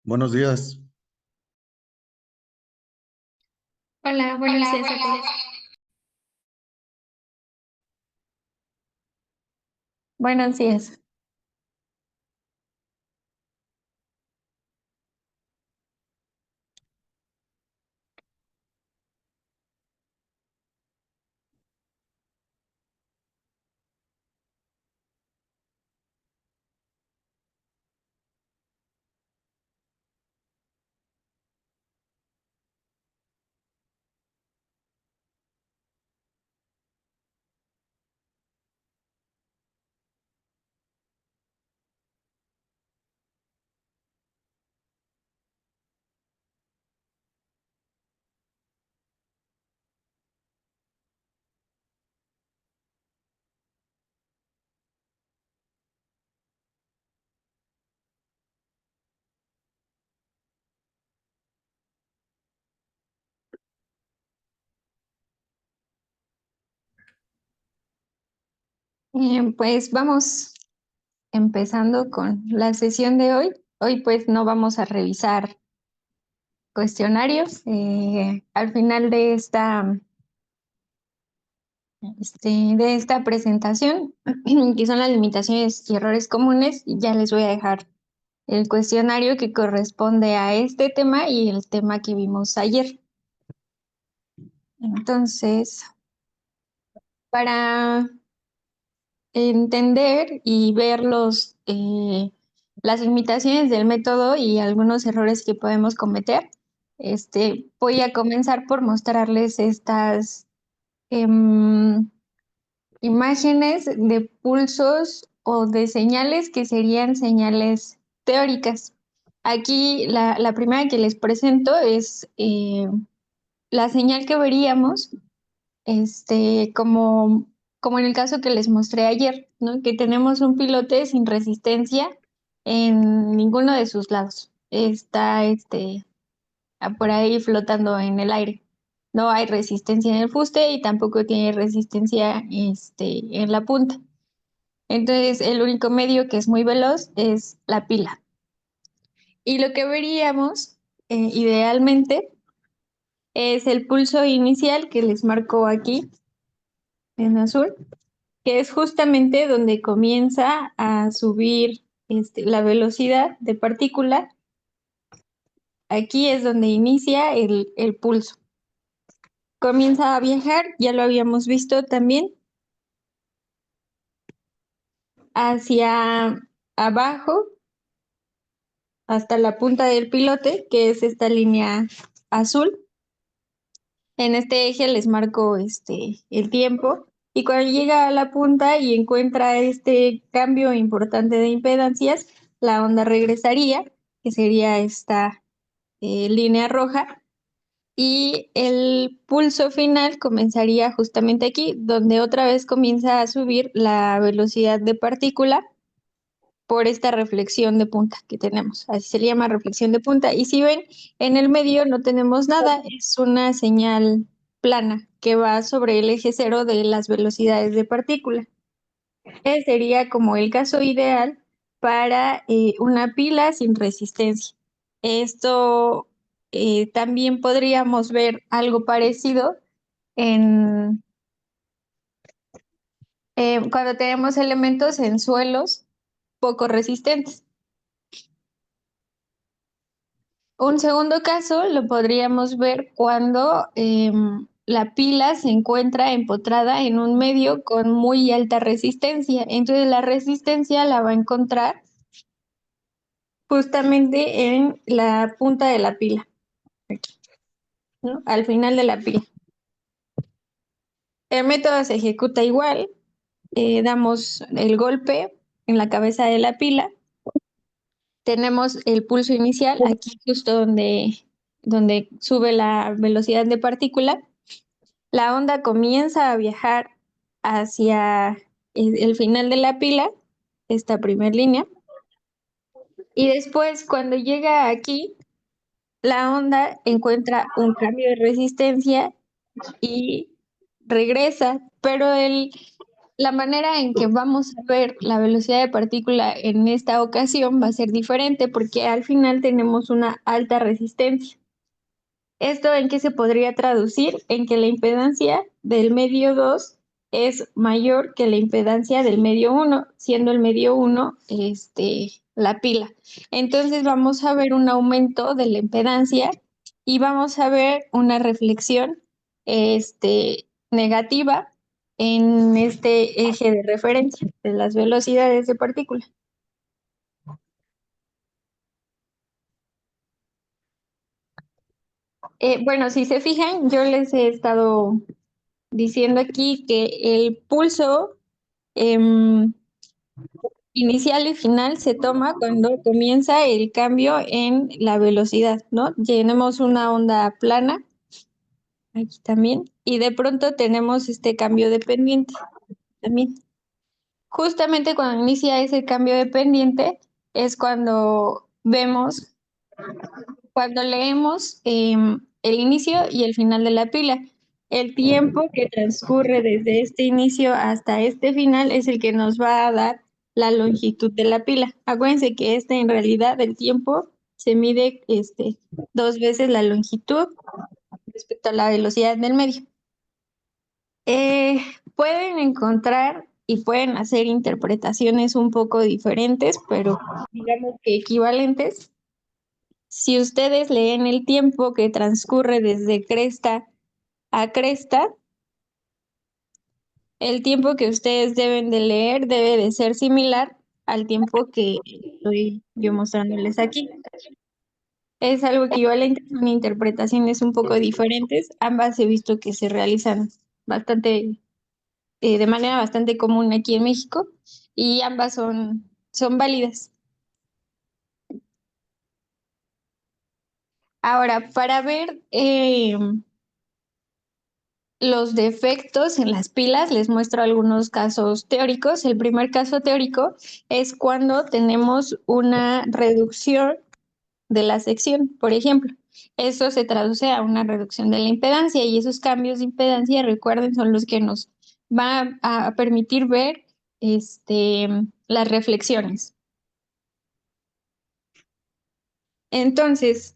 Buenos días. Hola, buenos días a todos. Buenos días. Pues vamos empezando con la sesión de hoy. Hoy pues no vamos a revisar cuestionarios. Al final de esta presentación, que son las limitaciones y errores comunes, ya les voy a dejar el cuestionario que corresponde a este tema y el tema que vimos ayer. Entonces, para entender y ver las limitaciones del método y algunos errores que podemos cometer. Voy a comenzar por mostrarles estas imágenes de pulsos o de señales que serían señales teóricas. Aquí la primera que les presento es la señal que veríamos como en el caso que les mostré ayer, ¿no? Que tenemos un pilote sin resistencia en ninguno de sus lados. Está por ahí flotando en el aire. No hay resistencia en el fuste y tampoco tiene resistencia en la punta. Entonces, el único medio que es muy veloz es la pila. Y lo que veríamos, idealmente, es el pulso inicial que les marco aquí en azul, que es justamente donde comienza a subir la velocidad de partícula. Aquí es donde inicia el pulso. Comienza a viajar, ya lo habíamos visto también, hacia abajo hasta la punta del pilote, que es esta línea azul. En este eje les marco el tiempo, y cuando llega a la punta y encuentra este cambio importante de impedancias, la onda regresaría, que sería esta línea roja, y el pulso final comenzaría justamente aquí, donde otra vez comienza a subir la velocidad de partícula por esta reflexión de punta que tenemos. Así se le llama reflexión de punta. Y si ven, en el medio no tenemos nada, es una señal plana que va sobre el eje cero de las velocidades de partícula. Sería como el caso ideal para una pila sin resistencia. Esto también podríamos ver algo parecido en cuando tenemos elementos en suelos poco resistentes. Un segundo caso lo podríamos ver cuando la pila se encuentra empotrada en un medio con muy alta resistencia. Entonces la resistencia la va a encontrar justamente en la punta de la pila, ¿no? Al final de la pila. El método se ejecuta igual, damos el golpe en la cabeza de la pila, tenemos el pulso inicial aquí justo donde sube la velocidad de partícula. La onda comienza a viajar hacia el final de la pila, esta primera línea, y después cuando llega aquí, la onda encuentra un cambio de resistencia y regresa, pero la manera en que vamos a ver la velocidad de partícula en esta ocasión va a ser diferente porque al final tenemos una alta resistencia. ¿Esto en qué se podría traducir? En que la impedancia del medio 2 es mayor que la impedancia del medio 1, siendo el medio 1 la pila. Entonces vamos a ver un aumento de la impedancia y vamos a ver una reflexión negativa en este eje de referencia de las velocidades de partícula. Bueno, si se fijan, yo les he estado diciendo aquí que el pulso inicial y final se toma cuando comienza el cambio en la velocidad, ¿no? Tenemos una onda plana, aquí también, y de pronto tenemos este cambio de pendiente también. Justamente cuando inicia ese cambio de pendiente es cuando leemos el inicio y el final de la pila. El tiempo que transcurre desde este inicio hasta este final es el que nos va a dar la longitud de la pila. Acuérdense que en realidad el tiempo se mide 2 veces la longitud respecto a la velocidad del medio. Pueden encontrar y pueden hacer interpretaciones un poco diferentes, pero digamos que equivalentes. Si ustedes leen el tiempo que transcurre desde cresta a cresta, el tiempo que ustedes deben de leer debe de ser similar al tiempo que estoy yo mostrándoles aquí. Es algo equivalente, son interpretaciones un poco diferentes. Ambas he visto que se realizan de manera bastante común aquí en México y ambas son válidas. Ahora, para ver los defectos en las pilas, les muestro algunos casos teóricos. El primer caso teórico es cuando tenemos una reducción de la sección, por ejemplo. Eso se traduce a una reducción de la impedancia y esos cambios de impedancia, recuerden, son los que nos van a permitir ver las reflexiones. Entonces,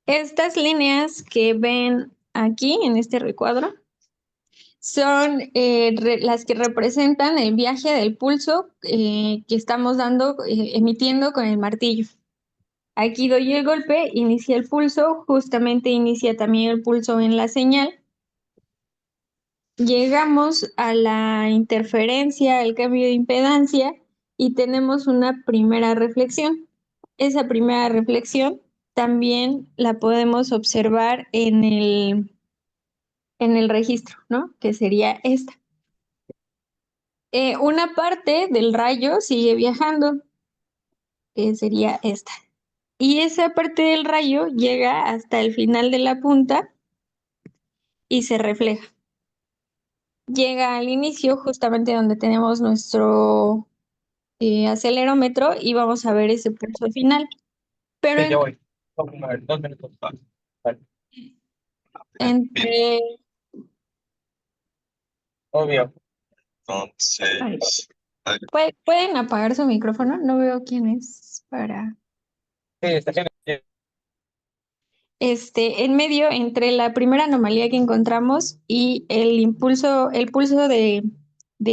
estas líneas que ven aquí en este recuadro son las que representan el viaje del pulso que estamos emitiendo con el martillo. Aquí doy el golpe, inicia el pulso, justamente inicia también el pulso en la señal. Llegamos a la interferencia, al cambio de impedancia y tenemos una primera reflexión. Esa primera reflexión también la podemos observar en el registro, ¿no? Que sería esta. Una parte del rayo sigue viajando, que sería esta. Y esa parte del rayo llega hasta el final de la punta y se refleja. Llega al inicio, justamente donde tenemos nuestro acelerómetro, y vamos a ver ese pulso final. Pero Sí, ya voy. Vamos a ver, 2 minutos. Vale. entre... Obvio. Ay, Entonces, ¿pueden apagar su micrófono? No veo quién es para... sí, está bien. En medio, entre la primera anomalía que encontramos y el pulso de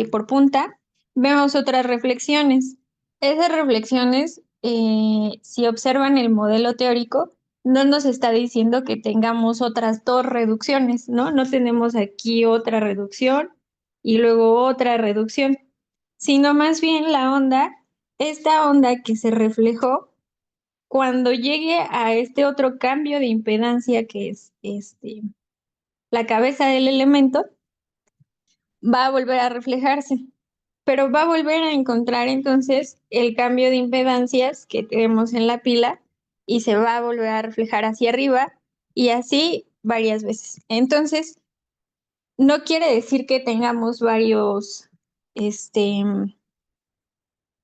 por punta, vemos otras reflexiones. Esas reflexiones, si observan el modelo teórico, no nos está diciendo que tengamos otras 2 reducciones, ¿no? No tenemos aquí otra reducción y luego otra reducción, sino más bien esta onda que se reflejó, cuando llegue a este otro cambio de impedancia que es la cabeza del elemento, va a volver a reflejarse, pero va a volver a encontrar entonces el cambio de impedancias que tenemos en la pila y se va a volver a reflejar hacia arriba y así varias veces. Entonces, no quiere decir que tengamos varios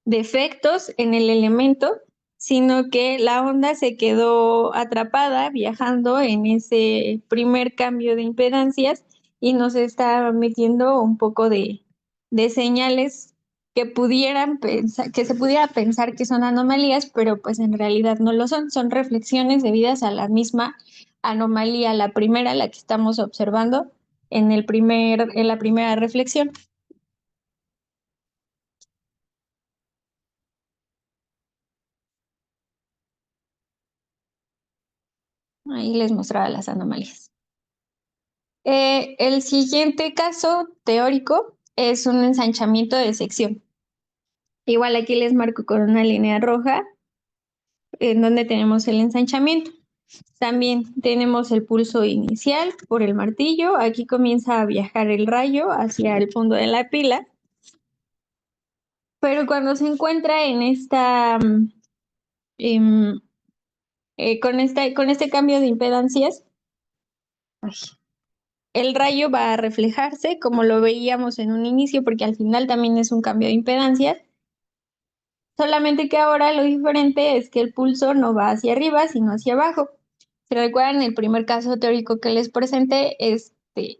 defectos en el elemento, sino que la onda se quedó atrapada viajando en ese primer cambio de impedancias y nos está metiendo un poco de de señales que pudieran pensar, que se pudiera pensar que son anomalías, pero pues en realidad no lo son. Son reflexiones debidas a la misma anomalía, la primera, la que estamos observando en la primera reflexión. Ahí les mostraba las anomalías. El siguiente caso teórico es un ensanchamiento de sección. Igual aquí les marco con una línea roja en donde tenemos el ensanchamiento. También tenemos el pulso inicial por el martillo. Aquí comienza a viajar el rayo hacia el fondo de la pila. Pero cuando se encuentra en esta, con este cambio de impedancias, el rayo va a reflejarse como lo veíamos en un inicio, porque al final también es un cambio de impedancias. Solamente que ahora lo diferente es que el pulso no va hacia arriba, sino hacia abajo. Si recuerdan el primer caso teórico que les presenté,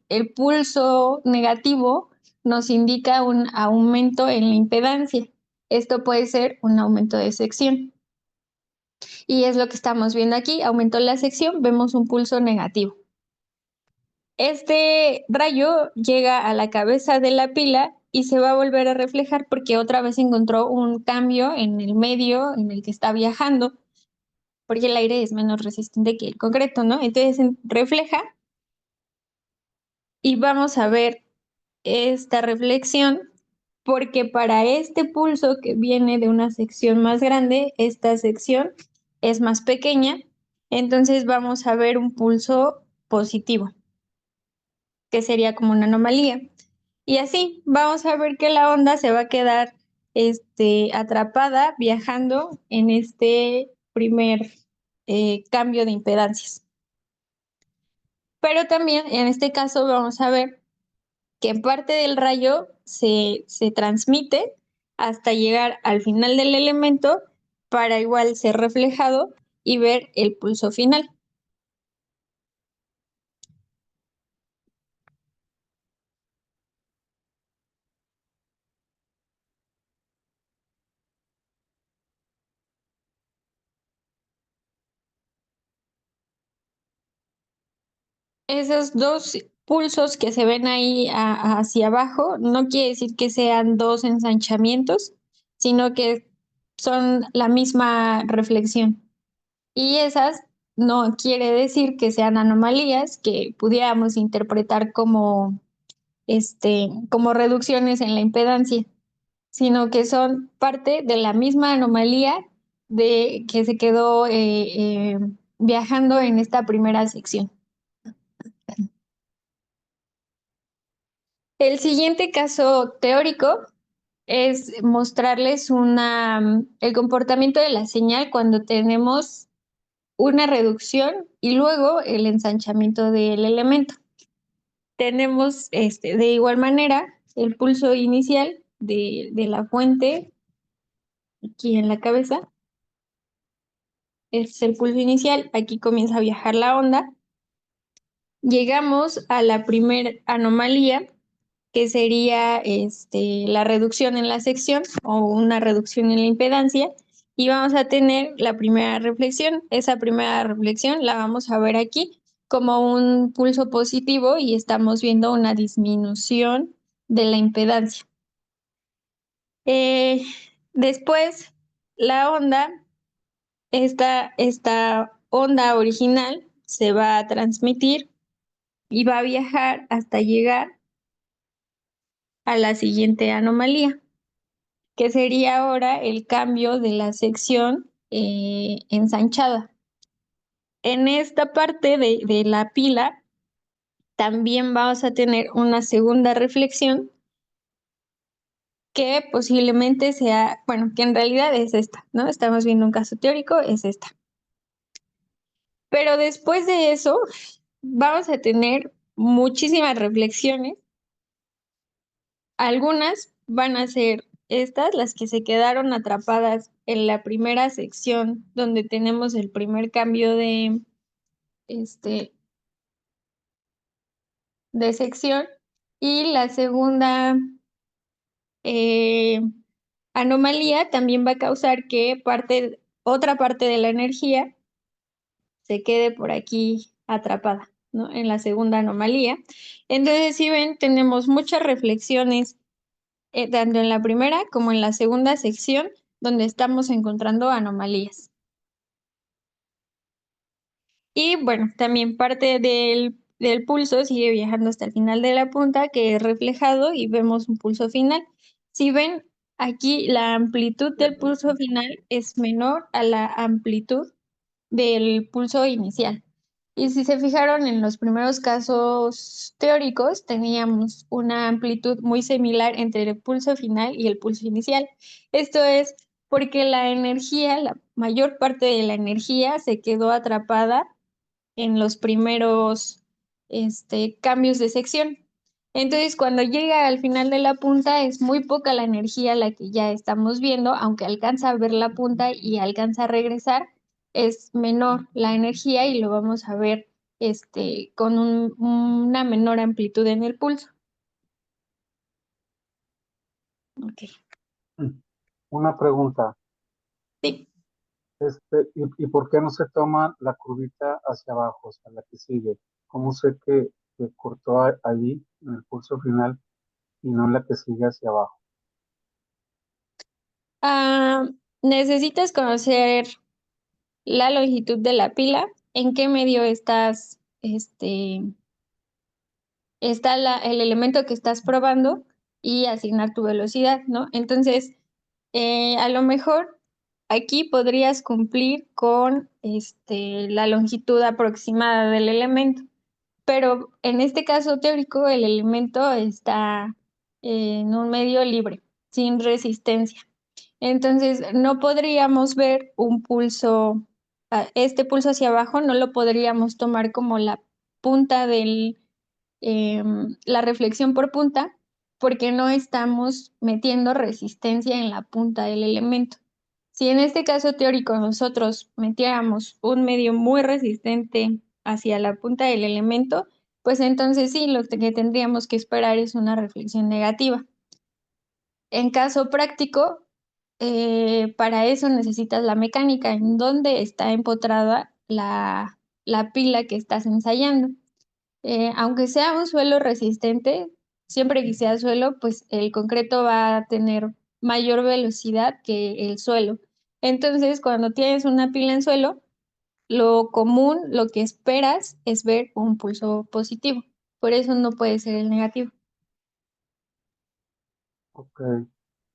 el pulso negativo nos indica un aumento en la impedancia. Esto puede ser un aumento de sección. Y es lo que estamos viendo aquí. Aumentó la sección, vemos un pulso negativo. Este rayo llega a la cabeza de la pila y se va a volver a reflejar porque otra vez encontró un cambio en el medio en el que está viajando, porque el aire es menos resistente que el concreto, ¿no? Entonces refleja y vamos a ver esta reflexión porque para este pulso que viene de una sección más grande, esta sección es más pequeña, entonces vamos a ver un pulso positivo, que sería como una anomalía. Y así vamos a ver que la onda se va a quedar atrapada viajando en este primer cambio de impedancias. Pero también en este caso vamos a ver que parte del rayo se transmite hasta llegar al final del elemento para igual ser reflejado y ver el pulso final. Esos dos pulsos que se ven ahí hacia abajo no quiere decir que sean dos ensanchamientos, sino que son la misma reflexión. Y esas no quiere decir que sean anomalías que pudiéramos interpretar como reducciones en la impedancia, sino que son parte de la misma anomalía de que se quedó viajando en esta primera sección. El siguiente caso teórico es mostrarles el comportamiento de la señal cuando tenemos una reducción y luego el ensanchamiento del elemento. Tenemos de igual manera el pulso inicial de la fuente aquí en la cabeza. Este es el pulso inicial, aquí comienza a viajar la onda. Llegamos a la primera anomalía, que sería la reducción en la sección o una reducción en la impedancia, y vamos a tener la primera reflexión. Esa primera reflexión la vamos a ver aquí como un pulso positivo y estamos viendo una disminución de la impedancia. Después, la onda, esta onda original se va a transmitir y va a viajar hasta llegar a la siguiente anomalía, que sería ahora el cambio de la sección ensanchada. En esta parte de la pila también vamos a tener una segunda reflexión que posiblemente sea, bueno, que en realidad es esta, ¿no? Estamos viendo un caso teórico, es esta. Pero después de eso, vamos a tener muchísimas reflexiones. Algunas van a ser estas, las que se quedaron atrapadas en la primera sección, donde tenemos el primer cambio de sección, y la segunda eh, anomalía también va a causar que otra parte de la energía se quede por aquí atrapada, ¿no? En la segunda anomalía. Entonces, si ven, tenemos muchas reflexiones, tanto en la primera como en la segunda sección, donde estamos encontrando anomalías. Y bueno, también parte del pulso sigue viajando hasta el final de la punta, que es reflejado y vemos un pulso final. Si ven, aquí la amplitud del pulso final es menor a la amplitud del pulso inicial. Y si se fijaron en los primeros casos teóricos, teníamos una amplitud muy similar entre el pulso final y el pulso inicial. Esto es porque la energía, la mayor parte de la energía se quedó atrapada en los primeros cambios de sección. Entonces, cuando llega al final de la punta, es muy poca la energía la que ya estamos viendo, aunque alcanza a ver la punta y alcanza a regresar, es menor la energía y lo vamos a ver con una menor amplitud en el pulso. Ok, Una pregunta, sí. ¿y por qué no se toma la curvita hacia abajo, o sea, la que sigue? ¿Cómo sé que cortó allí en el pulso final y no en la que sigue hacia abajo? Ah, necesitas conocer la longitud de la pila, en qué medio está el elemento que estás probando y asignar tu velocidad, ¿no? Entonces, a lo mejor aquí podrías cumplir con la longitud aproximada del elemento, pero en este caso teórico el elemento está en un medio libre, sin resistencia. Entonces, no podríamos ver un pulso, este pulso hacia abajo no lo podríamos tomar como la punta la reflexión por punta, porque no estamos metiendo resistencia en la punta del elemento. Si en este caso teórico nosotros metiéramos un medio muy resistente hacia la punta del elemento, pues entonces sí, lo que tendríamos que esperar es una reflexión negativa. En caso práctico, para eso necesitas la mecánica, en donde está empotrada la pila que estás ensayando. Aunque sea un suelo resistente, siempre que sea suelo, pues el concreto va a tener mayor velocidad que el suelo. Entonces, cuando tienes una pila en suelo, lo común, lo que esperas es ver un pulso positivo. Por eso no puede ser el negativo. Ok,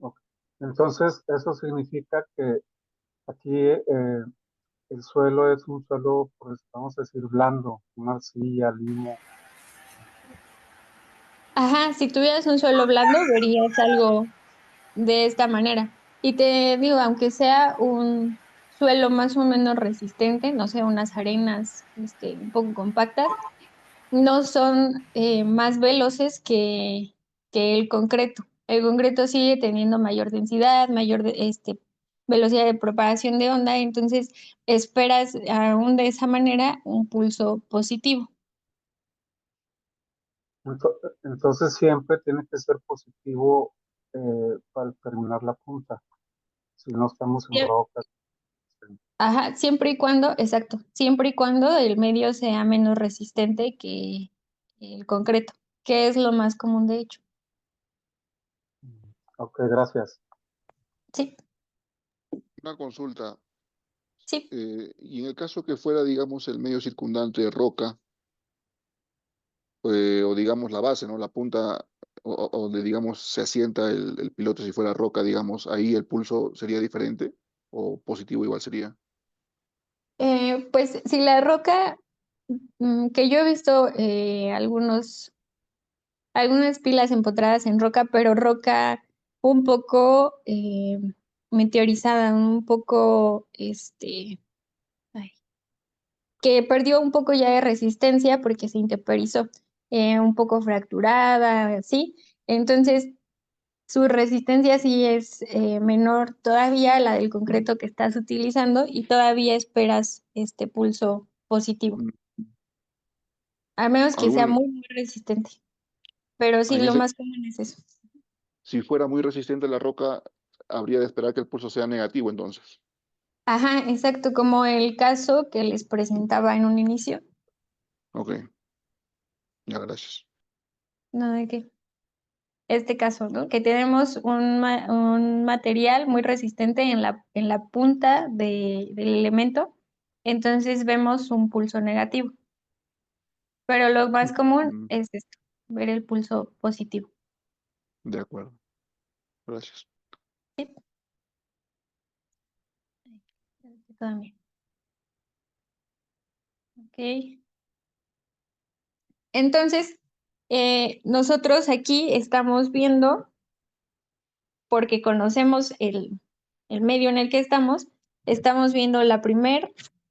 ok. Entonces, eso significa que aquí el suelo es un suelo, pues vamos a decir, blando, una arcilla, limo. Ajá, si tuvieras un suelo blando, verías algo de esta manera. Y te digo, aunque sea un suelo más o menos resistente, no sé, unas arenas un poco compactas, no son más veloces que el concreto. El concreto sigue teniendo mayor densidad, velocidad de propagación de onda, entonces esperas aún de esa manera un pulso positivo. Entonces, siempre tiene que ser positivo para terminar la punta, si no estamos en rocas. Ajá, siempre y cuando, exacto, siempre y cuando el medio sea menos resistente que el concreto, que es lo más común de hecho. Ok, gracias. Sí, Una consulta, sí. y en el caso que fuera, digamos, el medio circundante de roca, o digamos la base, ¿no? La punta, donde, digamos, se asienta el piloto, si fuera roca, digamos, ahí el pulso sería diferente, o positivo igual sería. Pues si la roca, que yo he visto algunas pilas empotradas en roca, pero roca un poco meteorizada, un poco, ay, que perdió un poco ya de resistencia porque se intemperizó, un poco fracturada, así. Entonces, su resistencia sí es menor todavía a la del concreto que estás utilizando y todavía esperas este pulso positivo, Mm, a menos que sea Algún, muy, muy resistente. Pero sí, en lo ese, más común es eso. Si fuera muy resistente la roca, habría de esperar que el pulso sea negativo entonces. Ajá, exacto, como el caso que les presentaba en un inicio. Ok, ya, gracias. No, de qué. Este caso, ¿no? Que tenemos un material muy resistente en la punta del elemento, entonces vemos un pulso negativo. Pero lo más común Mm, es esto, ver el pulso positivo. de acuerdo, gracias. Sí, también. Ok. Entonces, nosotros aquí estamos viendo, porque conocemos el medio en el que estamos viendo la primera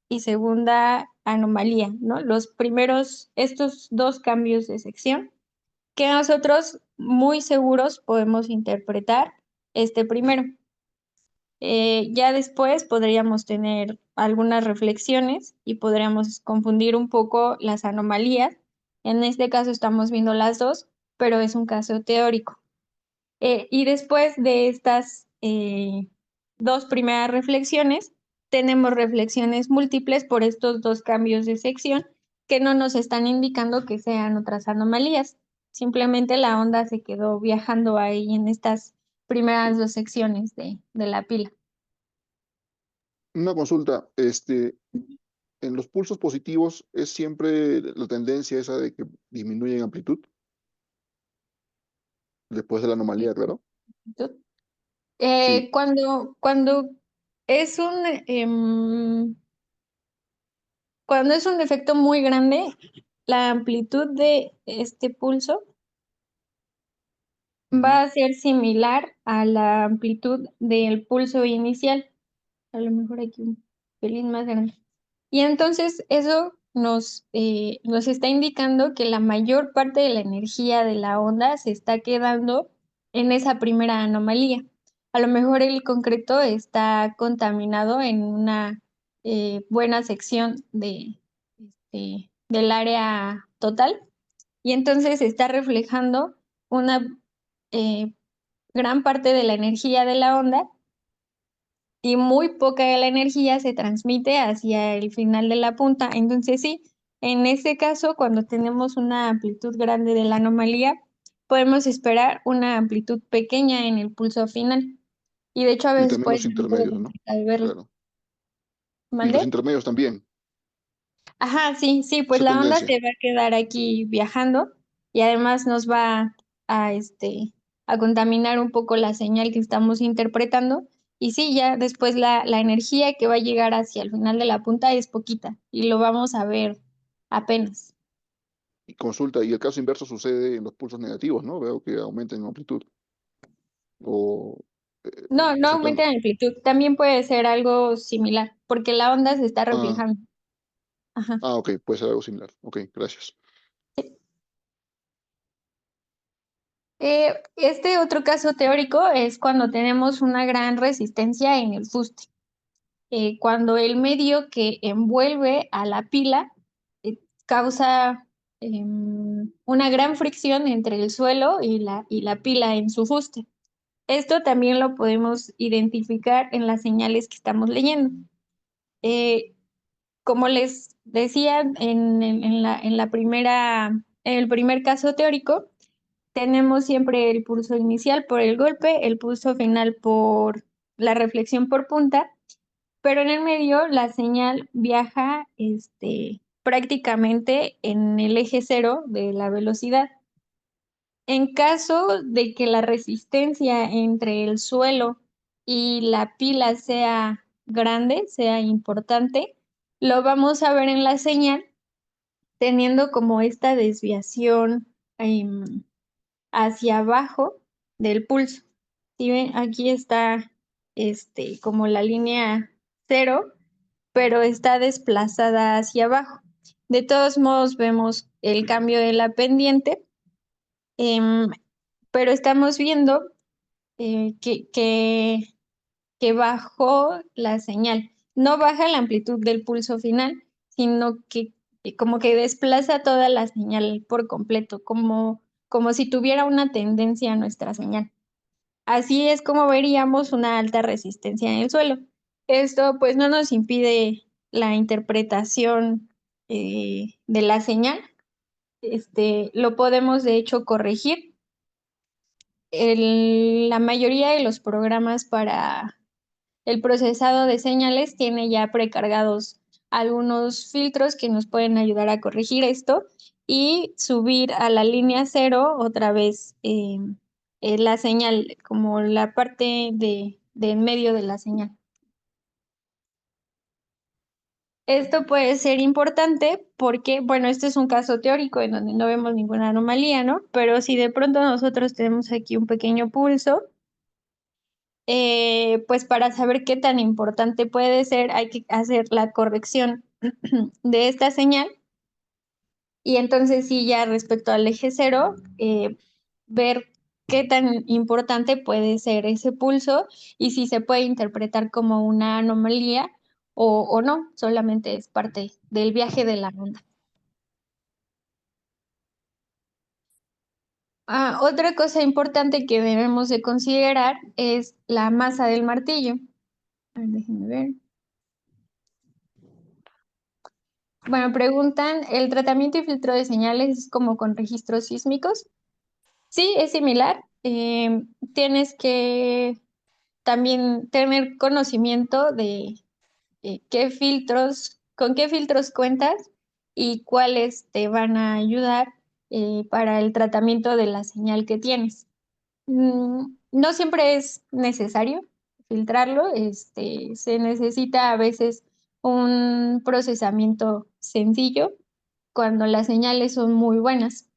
y segunda anomalía, ¿no? Los primeros, estos dos cambios de sección, que nosotros muy seguros podemos interpretar este primero. Ya después podríamos tener algunas reflexiones y podríamos confundir un poco las anomalías. En este caso estamos viendo las dos, pero es un caso teórico. Y después de estas dos primeras reflexiones, tenemos reflexiones múltiples por estos dos cambios de sección que no nos están indicando que sean otras anomalías. Simplemente la onda se quedó viajando ahí en estas primeras dos secciones de la pila. Una consulta, en los pulsos positivos es siempre la tendencia esa de que disminuye en amplitud después de la anomalía, claro. Sí. Cuando es cuando es un defecto muy grande, la amplitud de este pulso Ujú. va a ser similar a la amplitud del pulso inicial, a lo mejor aquí un pelín más grande. Y entonces eso nos está indicando que la mayor parte de la energía de la onda se está quedando en esa primera anomalía. A lo mejor el concreto está contaminado en una buena sección del área total y entonces está reflejando una eh, gran parte de la energía de la onda y muy poca de la energía se transmite hacia el final de la punta. Entonces sí, en ese caso, cuando tenemos una amplitud grande de la anomalía, podemos esperar una amplitud pequeña en el pulso final. Y de hecho a Y veces también puede los ser un poco intermedios, ¿no? complicado verlo. Claro. Y los ¿Mande? intermedios también, Ajá, sí, sí, pues esa la onda tendencia. se va a quedar aquí viajando y además nos va a contaminar un poco la señal que estamos interpretando. Y sí, ya después la energía que va a llegar hacia el final de la punta es poquita y lo vamos a ver apenas. Y consulta, y el caso inverso sucede en los pulsos negativos, ¿no? Veo que aumentan en amplitud. O, No, no aumenta exactamente. en amplitud, también puede ser algo similar, porque la onda se está Ah, reflejando. Ajá. ok, puede ser algo similar. Ok, gracias. Este otro caso teórico es cuando tenemos una gran resistencia en el fuste. Cuando el medio que envuelve a la pila causa una gran fricción entre el suelo y la pila en su fuste. Esto también lo podemos identificar en las señales que estamos leyendo. Eh, Como les decía en el primer caso teórico, tenemos siempre el pulso inicial por el golpe, el pulso final por la reflexión por punta, pero en el medio la señal viaja prácticamente en el eje cero de la velocidad. En caso de que la resistencia entre el suelo y la pila sea grande, sea importante, lo vamos a ver en la señal teniendo como esta desviación hacia abajo del pulso. ¿Sí ven? Aquí está como la línea cero, pero está desplazada hacia abajo. De todos modos, vemos el cambio de la pendiente, em, pero estamos viendo que bajó la señal. No baja la amplitud del pulso final, sino que como que desplaza toda la señal por completo, como si tuviera una tendencia a nuestra señal. Así es como veríamos una alta resistencia en el suelo. Esto pues no nos impide la interpretación de la señal. Lo podemos de hecho corregir. La mayoría de los programas para el procesado de señales tiene ya precargados algunos filtros que nos pueden ayudar a corregir esto y subir a la línea cero otra vez la señal, como la parte de en medio de la señal. Esto puede ser importante porque, bueno, este es un caso teórico en donde no vemos ninguna anomalía, ¿no? Pero si de pronto nosotros tenemos aquí un pequeño pulso, pues para saber qué tan importante puede ser, hay que hacer la corrección de esta señal. Y entonces sí, ya respecto al eje cero, ver qué tan importante puede ser ese pulso y si se puede interpretar como una anomalía o no, solamente es parte del viaje de la onda. Otra cosa importante que debemos de considerar es la masa del martillo. A ver, déjenme ver. Bueno, preguntan, ¿el tratamiento y filtro de señales es como con registros sísmicos? Sí, es similar. Tienes que también tener conocimiento de con qué filtros cuentas y cuáles te van a ayudar para el tratamiento de la señal que tienes. No siempre es necesario filtrarlo, se necesita a veces un procesamiento sencillo cuando las señales son muy buenas,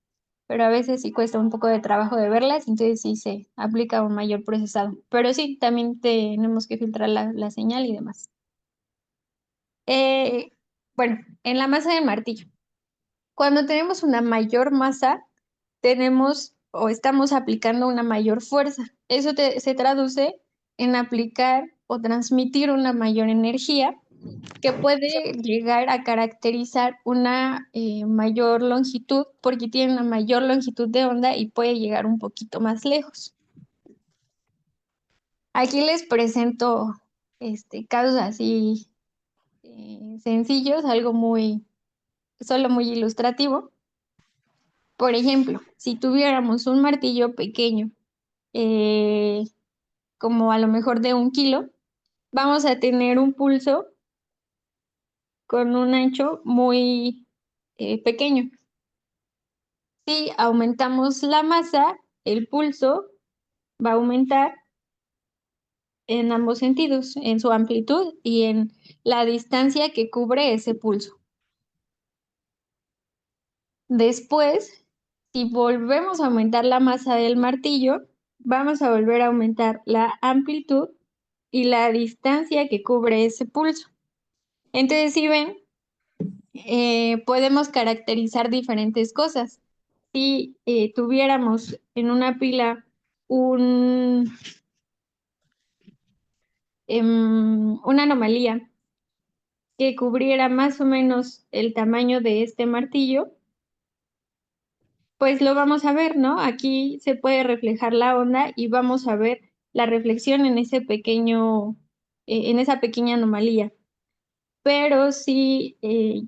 pero a veces sí cuesta un poco de trabajo de verlas, entonces sí se aplica un mayor procesado. Pero sí, también tenemos que filtrar la señal y demás. Eh, bueno, en la masa del martillo. Cuando tenemos una mayor masa, tenemos o estamos aplicando una mayor fuerza. Eso se traduce en aplicar o transmitir una mayor energía que puede llegar a caracterizar una mayor longitud, porque tiene una mayor longitud de onda y puede llegar un poquito más lejos. Aquí les presento casos así sencillos, algo solo muy ilustrativo. Por ejemplo, si tuviéramos un martillo pequeño, eh, como a lo mejor de 1 kilo, vamos a tener un pulso con un ancho muy pequeño. Si aumentamos la masa, el pulso va a aumentar en ambos sentidos, en su amplitud y en la distancia que cubre ese pulso. Después, si volvemos a aumentar la masa del martillo, vamos a volver a aumentar la amplitud y la distancia que cubre ese pulso. Entonces, si ven, podemos caracterizar diferentes cosas. Si tuviéramos en una pila una anomalía que cubriera más o menos el tamaño de este martillo, pues lo vamos a ver, ¿no? Aquí se puede reflejar la onda y vamos a ver la reflexión en en esa pequeña anomalía. Pero si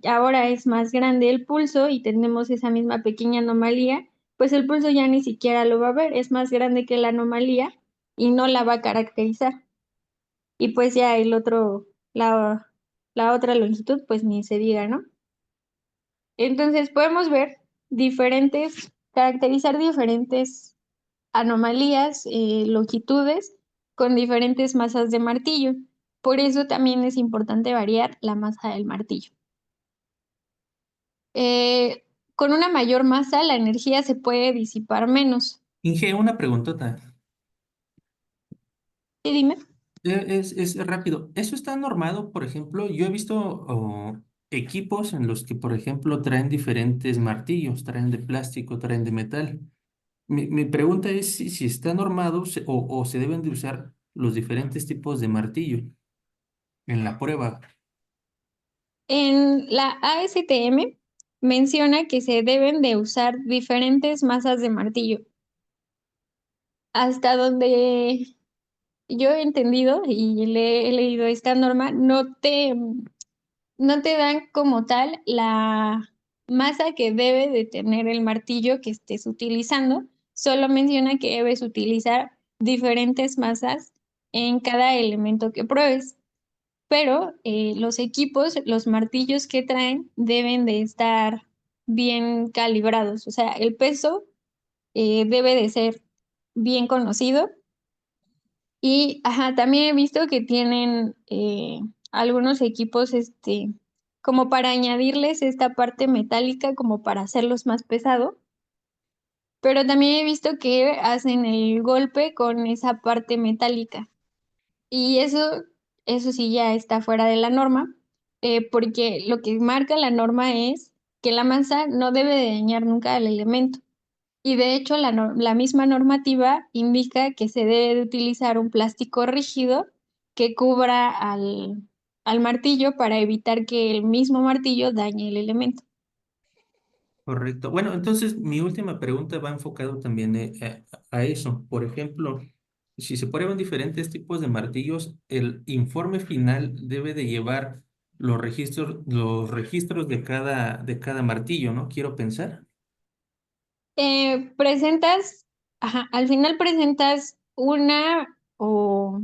ahora es más grande el pulso y tenemos esa misma pequeña anomalía, pues el pulso ya ni siquiera lo va a ver, es más grande que la anomalía y no la va a caracterizar. Y pues ya la otra longitud, pues ni se diga, ¿no? Entonces podemos ver caracterizar diferentes anomalías, longitudes con diferentes masas de martillo. Por eso también es importante variar la masa del martillo. Con una mayor masa, la energía se puede disipar menos. Inge, una preguntota. Sí, dime. Es rápido. ¿Eso está normado? Por ejemplo, yo he visto equipos en los que, por ejemplo, traen diferentes martillos, traen de plástico, traen de metal. Mi pregunta es si está normado o se deben de usar los diferentes tipos de martillo en la prueba. En la ASTM menciona que se deben de usar diferentes masas de martillo. hasta donde yo he entendido y he leído esta norma, no te dan como tal la masa que debe de tener el martillo que estés utilizando, solo menciona que debes utilizar diferentes masas en cada elemento que pruebes. Pero los equipos, los martillos que traen deben de estar bien calibrados, o sea, el peso debe de ser bien conocido. Y ajá, también he visto que tienen algunos equipos como para añadirles esta parte metálica, como para hacerlos más pesado. Pero también he visto que hacen el golpe con esa parte metálica. Y eso sí ya está fuera de la norma, porque lo que marca la norma es que la masa no debe de dañar nunca al elemento. Y de hecho, la misma normativa indica que se debe de utilizar un plástico rígido que cubra al martillo para evitar que el mismo martillo dañe el elemento. Correcto. Bueno, entonces mi última pregunta va enfocado también a eso. Por ejemplo, si se prueban diferentes tipos de martillos, el informe final debe de llevar los registros de cada martillo, ¿no? Quiero pensar. Presentas, ajá, al final presentas una o,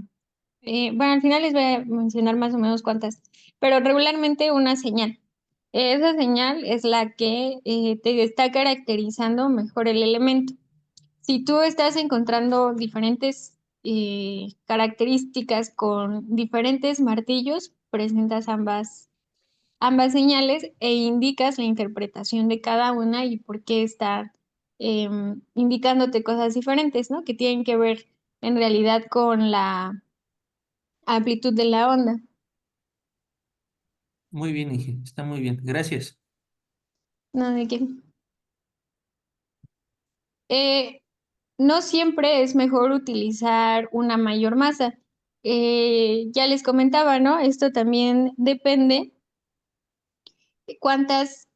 bueno, al final les voy a mencionar más o menos cuántas, pero regularmente una señal. Esa señal es la que te está caracterizando mejor el elemento. Si tú estás encontrando diferentes características con diferentes martillos, presentas ambas señales e indicas la interpretación de cada una y por qué está indicándote cosas diferentes, ¿no? Que tienen que ver en realidad con la amplitud de la onda. Muy bien, Inge. Está muy bien. Gracias. No, de qué. Eh, no siempre es mejor utilizar una mayor masa. Ya les comentaba, ¿no? Esto también depende de cuántas,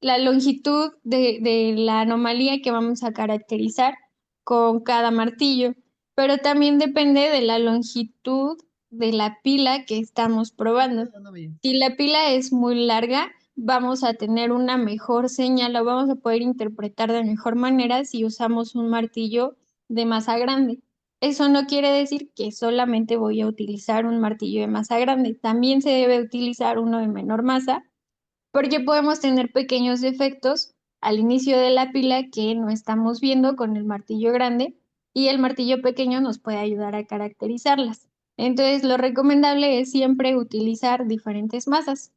la longitud de la anomalía que vamos a caracterizar con cada martillo, pero también depende de la longitud de la pila que estamos probando. Si la pila es muy larga, vamos a tener una mejor señal, lo vamos a poder interpretar de mejor manera si usamos un martillo de masa grande. Eso no quiere decir que solamente voy a utilizar un martillo de masa grande, también se debe utilizar uno de menor masa porque podemos tener pequeños defectos al inicio de la pila que no estamos viendo con el martillo grande y el martillo pequeño nos puede ayudar a caracterizarlas. Entonces, lo recomendable es siempre utilizar diferentes masas.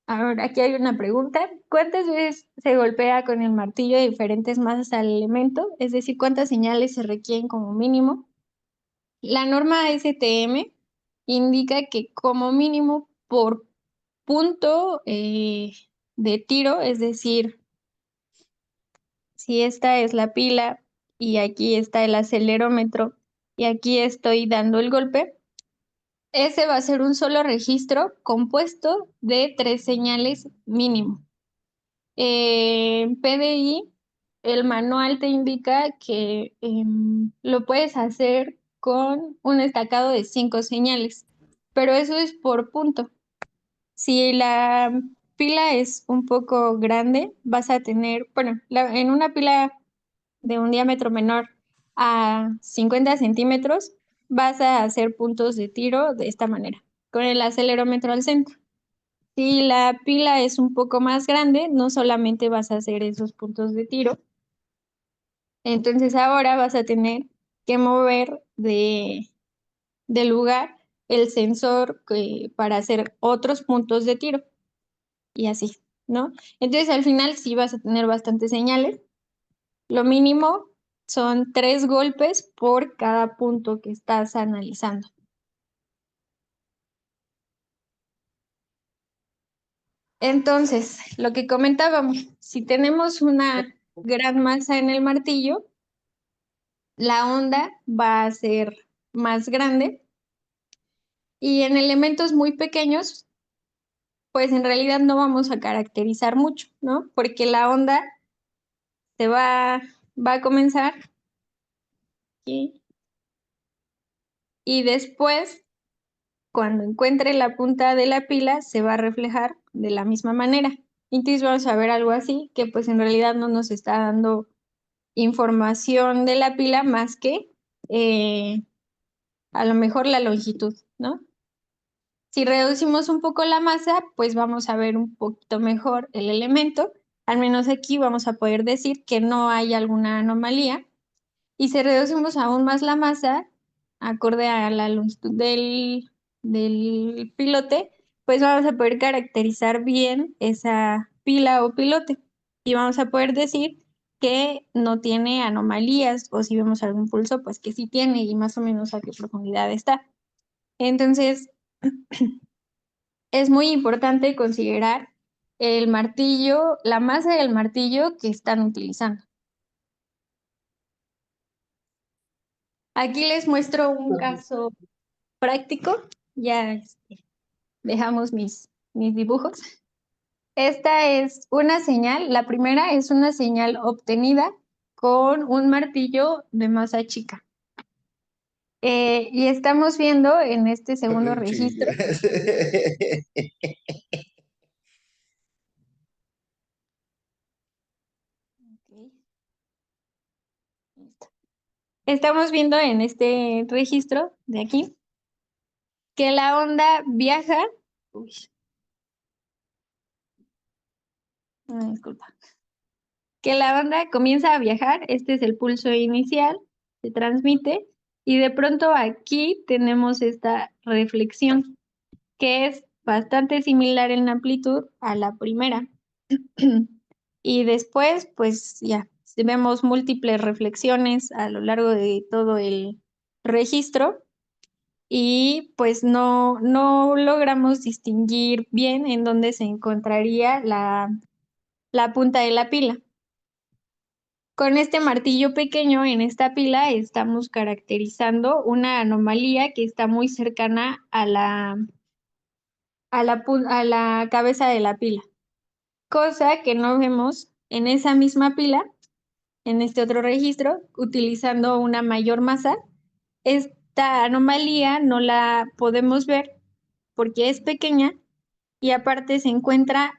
Ahora, aquí hay una pregunta. ¿Cuántas veces se golpea con el martillo de diferentes masas al elemento? Es decir, ¿cuántas señales se requieren como mínimo? La norma STM indica que como mínimo por punto de tiro, es decir, si esta es la pila y aquí está el acelerómetro y aquí estoy dando el golpe, ese va a ser un solo registro compuesto de 3 señales mínimo. En PDI, el manual te indica que lo puedes hacer con un estacado de 5 señales, pero eso es por punto. Si la pila es un poco grande, vas a tener, bueno, en una pila de un diámetro menor a 50 centímetros, vas a hacer puntos de tiro de esta manera, con el acelerómetro al centro. Si la pila es un poco más grande, no solamente vas a hacer esos puntos de tiro, entonces ahora vas a tener que mover de lugar el sensor para hacer otros puntos de tiro y así, ¿no? Entonces al final sí vas a tener bastantes señales. Lo mínimo son 3 golpes por cada punto que estás analizando. Entonces, lo que comentábamos, si tenemos una gran masa en el martillo, la onda va a ser más grande y en elementos muy pequeños, pues en realidad no vamos a caracterizar mucho, ¿no? Porque la onda va a comenzar aquí, y después, cuando encuentre la punta de la pila, se va a reflejar de la misma manera. Entonces vamos a ver algo así, que pues en realidad no nos está dando información de la pila más que a lo mejor la longitud, ¿no? Si reducimos un poco la masa, pues vamos a ver un poquito mejor el elemento. Al menos aquí vamos a poder decir que no hay alguna anomalía. Y si reducimos aún más la masa, acorde a la longitud del pilote, pues vamos a poder caracterizar bien esa pila o pilote. Y vamos a poder decir que no tiene anomalías, o si vemos algún pulso, pues que sí tiene y más o menos a qué profundidad está. Entonces, es muy importante considerar el martillo, la masa del martillo que están utilizando. Aquí les muestro un caso práctico. Ya dejamos mis dibujos. Esta es una señal. La primera es una señal obtenida con un martillo de masa chica. Y estamos viendo en este segundo registro. Ok. Listo. Estamos viendo en este registro de aquí que la onda viaja. Uy, disculpa. Que la onda comienza a viajar. Este es el pulso inicial, se transmite, y de pronto aquí tenemos esta reflexión, que es bastante similar en amplitud a la primera. Y después, pues ya, vemos múltiples reflexiones a lo largo de todo el registro y pues no logramos distinguir bien en dónde se encontraría la punta de la pila. Con este martillo pequeño en esta pila estamos caracterizando una anomalía que está muy cercana a la cabeza de la pila, cosa que no vemos en esa misma pila, en este otro registro, utilizando una mayor masa. Esta anomalía no la podemos ver porque es pequeña y aparte se encuentra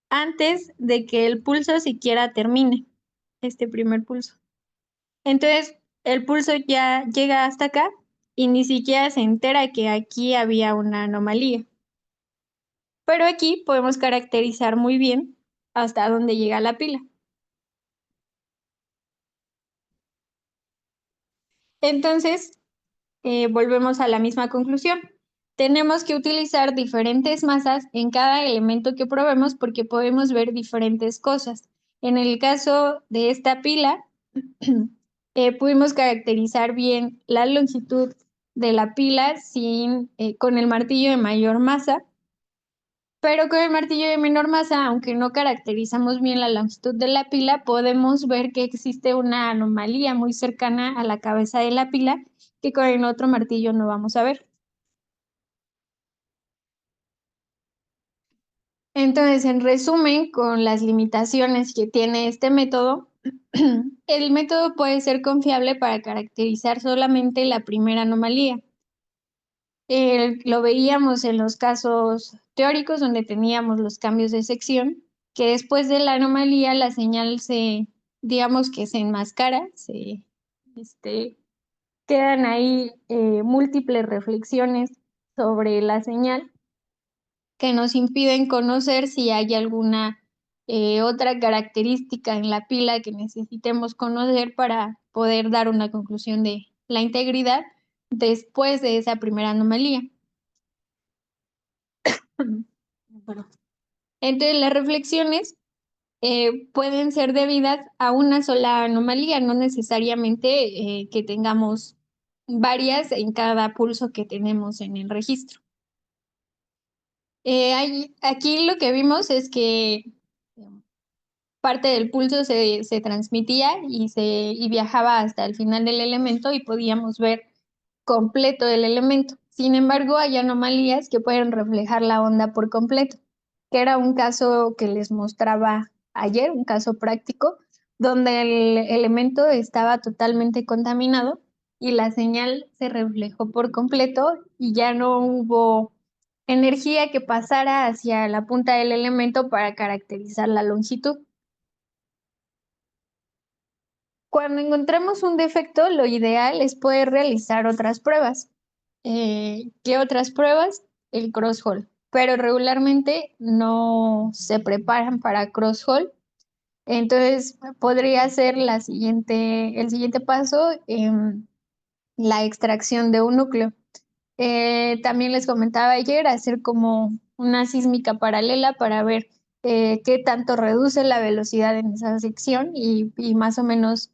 antes de que el pulso siquiera termine, este primer pulso. Entonces, el pulso ya llega hasta acá y ni siquiera se entera que aquí había una anomalía. Pero aquí podemos caracterizar muy bien hasta dónde llega la pila. Entonces, volvemos a la misma conclusión. Tenemos que utilizar diferentes masas en cada elemento que probemos porque podemos ver diferentes cosas. En el caso de esta pila, pudimos caracterizar bien la longitud de la pila con el martillo de mayor masa, pero con el martillo de menor masa, aunque no caracterizamos bien la longitud de la pila, podemos ver que existe una anomalía muy cercana a la cabeza de la pila que con el otro martillo no vamos a ver. Entonces, en resumen, con las limitaciones que tiene este método, el método puede ser confiable para caracterizar solamente la primera anomalía. Lo veíamos en los casos teóricos donde teníamos los cambios de sección, que después de la anomalía la señal digamos que se enmascara, quedan ahí múltiples reflexiones sobre la señal que nos impiden conocer si hay alguna otra característica en la pila que necesitemos conocer para poder dar una conclusión de la integridad después de esa primera anomalía. Entonces, las reflexiones pueden ser debidas a una sola anomalía, no necesariamente que tengamos varias en cada pulso que tenemos en el registro. Aquí lo que vimos es que parte del pulso se transmitía y viajaba hasta el final del elemento y podíamos ver completo el elemento. Sin embargo, hay anomalías que pueden reflejar la onda por completo, que era un caso que les mostraba ayer, un caso práctico, donde el elemento estaba totalmente contaminado y la señal se reflejó por completo y ya no hubo energía que pasara hacia la punta del elemento para caracterizar la longitud. Cuando encontramos un defecto, lo ideal es poder realizar otras pruebas. ¿Qué otras pruebas? El cross-hole, pero regularmente no se preparan para cross-hole. Entonces, podría ser el siguiente paso, la extracción de un núcleo. También les comentaba ayer hacer como una sísmica paralela para ver qué tanto reduce la velocidad en esa sección y más o menos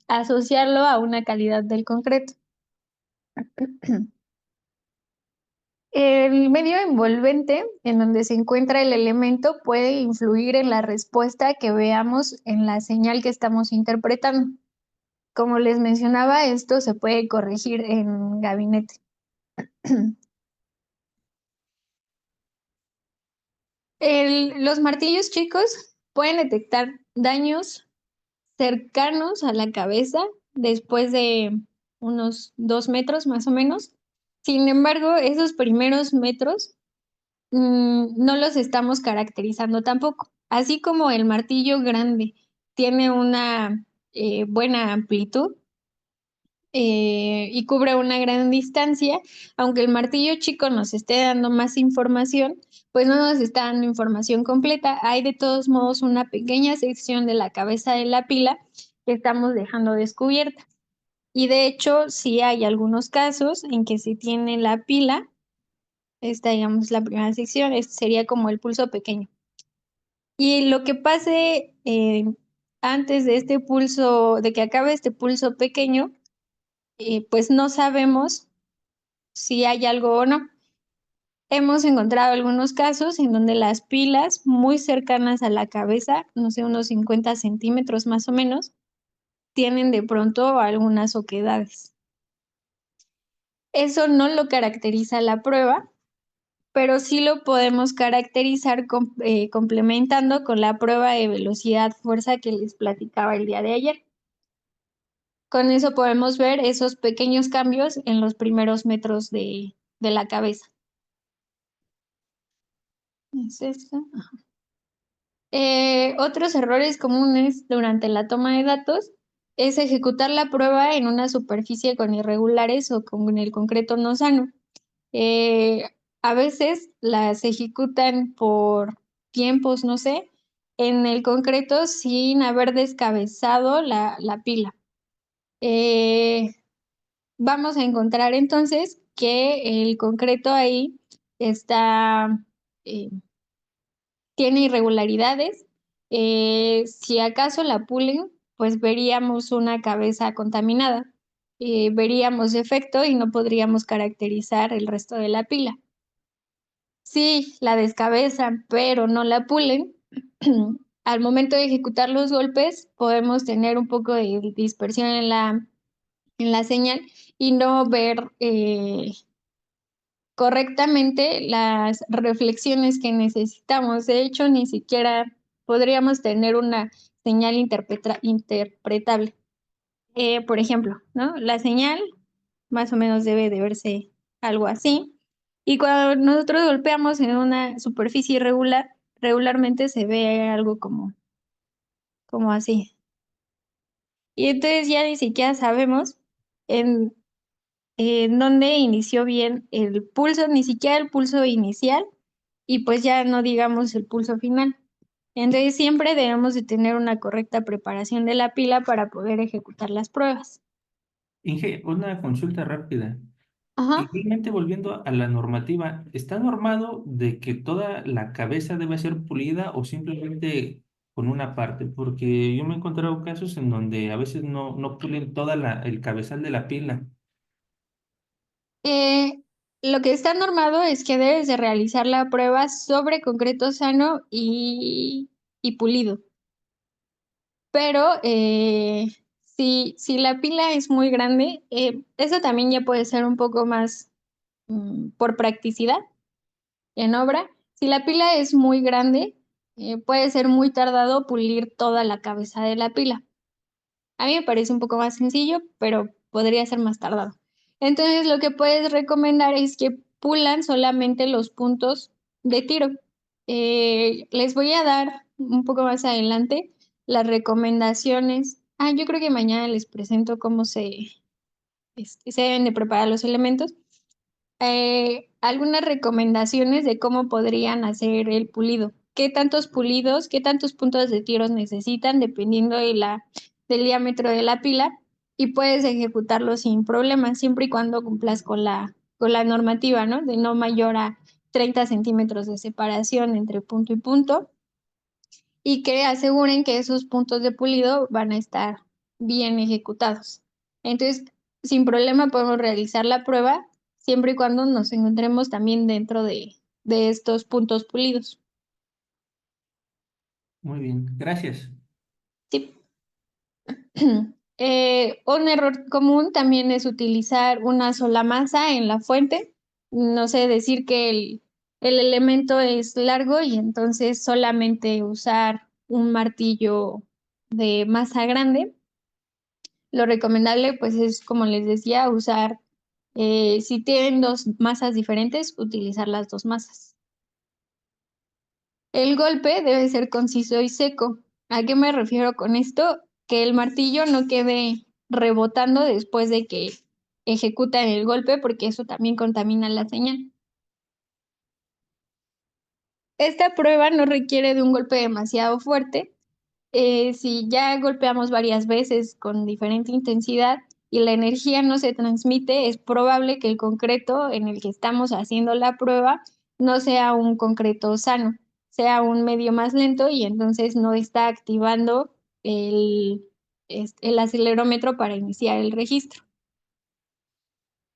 asociarlo a una calidad del concreto. El medio envolvente en donde se encuentra el elemento puede influir en la respuesta que veamos en la señal que estamos interpretando. Como les mencionaba, esto se puede corregir en gabinete. Los martillos chicos pueden detectar daños cercanos a la cabeza después de unos 2 metros más o menos. Sin embargo, esos primeros metros no los estamos caracterizando tampoco. Así como el martillo grande tiene una buena amplitud, y cubre una gran distancia, aunque el martillo chico nos esté dando más información, pues no nos está dando información completa. Hay de todos modos una pequeña sección de la cabeza de la pila que estamos dejando descubierta. Y de hecho, sí hay algunos casos en que se tiene la pila, esta digamos la primera sección, este sería como el pulso pequeño. Y lo que pase antes de este pulso, de que acabe este pulso pequeño, pues no sabemos si hay algo o no. Hemos encontrado algunos casos en donde las pilas muy cercanas a la cabeza, no sé, unos 50 centímetros más o menos, tienen de pronto algunas oquedades. Eso no lo caracteriza la prueba, pero sí lo podemos caracterizar complementando con la prueba de velocidad-fuerza que les platicaba el día de ayer. Con eso podemos ver esos pequeños cambios en los primeros metros de la cabeza. ¿Es esto? Ajá. Otros errores comunes durante la toma de datos es ejecutar la prueba en una superficie con irregulares o con el concreto no sano. Eh, a veces las ejecutan por tiempos, no sé, en el concreto sin haber descabezado la pila. Vamos a encontrar entonces que el concreto ahí está, tiene irregularidades. Si acaso la pulen, pues veríamos una cabeza contaminada, veríamos defecto y no podríamos caracterizar el resto de la pila. Si la descabezan, pero no la pulen, al momento de ejecutar los golpes podemos tener un poco de dispersión en la señal y no ver correctamente las reflexiones que necesitamos. De hecho, ni siquiera podríamos tener una señal interpretable. Por ejemplo, ¿no? La señal más o menos debe de verse algo así. Y cuando nosotros golpeamos en una superficie irregular, regularmente se ve algo como así. Y entonces ya ni siquiera sabemos en dónde inició bien el pulso, ni siquiera el pulso inicial, y pues ya no digamos el pulso final. Entonces siempre debemos de tener una correcta preparación de la pila para poder ejecutar las pruebas. Inge, una consulta rápida. Ajá. Igualmente, volviendo a la normativa, ¿está normado de que toda la cabeza debe ser pulida o simplemente con una parte? Porque yo me he encontrado casos en donde a veces no pulen toda el cabezal de la pila. Lo que está normado es que debes de realizar la prueba sobre concreto sano y pulido. Pero si la pila es muy grande, eso también ya puede ser un poco más por practicidad en obra. Si la pila es muy grande, puede ser muy tardado pulir toda la cabeza de la pila. A mí me parece un poco más sencillo, pero podría ser más tardado. Entonces, lo que puedes recomendar es que pulan solamente los puntos de tiro. Les voy a dar un poco más adelante las recomendaciones. Yo creo que mañana les presento cómo se deben de preparar los elementos. Algunas recomendaciones de cómo podrían hacer el pulido. ¿Qué tantos pulidos, qué tantos puntos de tiros necesitan dependiendo del diámetro de la pila? Y puedes ejecutarlo sin problemas, siempre y cuando cumplas con la normativa, ¿no? De no mayor a 30 centímetros de separación entre punto y punto. Y que aseguren que esos puntos de pulido van a estar bien ejecutados. Entonces, sin problema podemos realizar la prueba siempre y cuando nos encontremos también dentro de estos puntos pulidos. Muy bien, gracias. Sí. Un error común también es utilizar una sola masa en la fuente. No sé, decir que el elemento es largo y entonces solamente usar un martillo de masa grande. Lo recomendable, pues, es, como les decía, usar, si tienen dos masas diferentes, utilizar las dos masas. El golpe debe ser conciso y seco. ¿A qué me refiero con esto? Que el martillo no quede rebotando después de que ejecutan el golpe, porque eso también contamina la señal. Esta prueba no requiere de un golpe demasiado fuerte. Si ya golpeamos varias veces con diferente intensidad y la energía no se transmite, es probable que el concreto en el que estamos haciendo la prueba no sea un concreto sano, sea un medio más lento y entonces no está activando el acelerómetro para iniciar el registro.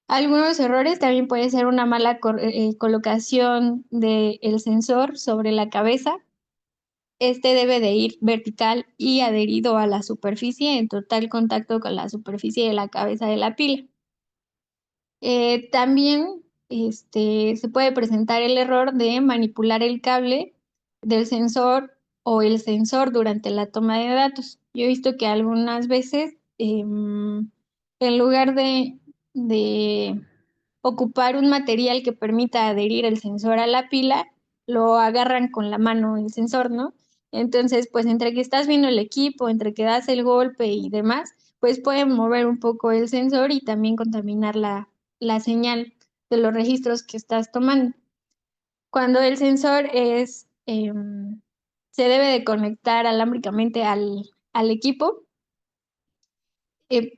Algunos errores también puede ser una mala colocación del sensor sobre la cabeza. Este debe de ir vertical y adherido a la superficie en total contacto con la superficie de la cabeza de la pila. También se puede presentar el error de manipular el cable del sensor o el sensor durante la toma de datos. Yo he visto que algunas veces, en lugar de ocupar un material que permita adherir el sensor a la pila, lo agarran con la mano el sensor, ¿no? Entonces, pues entre que estás viendo el equipo, entre que das el golpe y demás, pues pueden mover un poco el sensor y también contaminar la señal de los registros que estás tomando. Cuando el sensor se debe de conectar alámbricamente al equipo,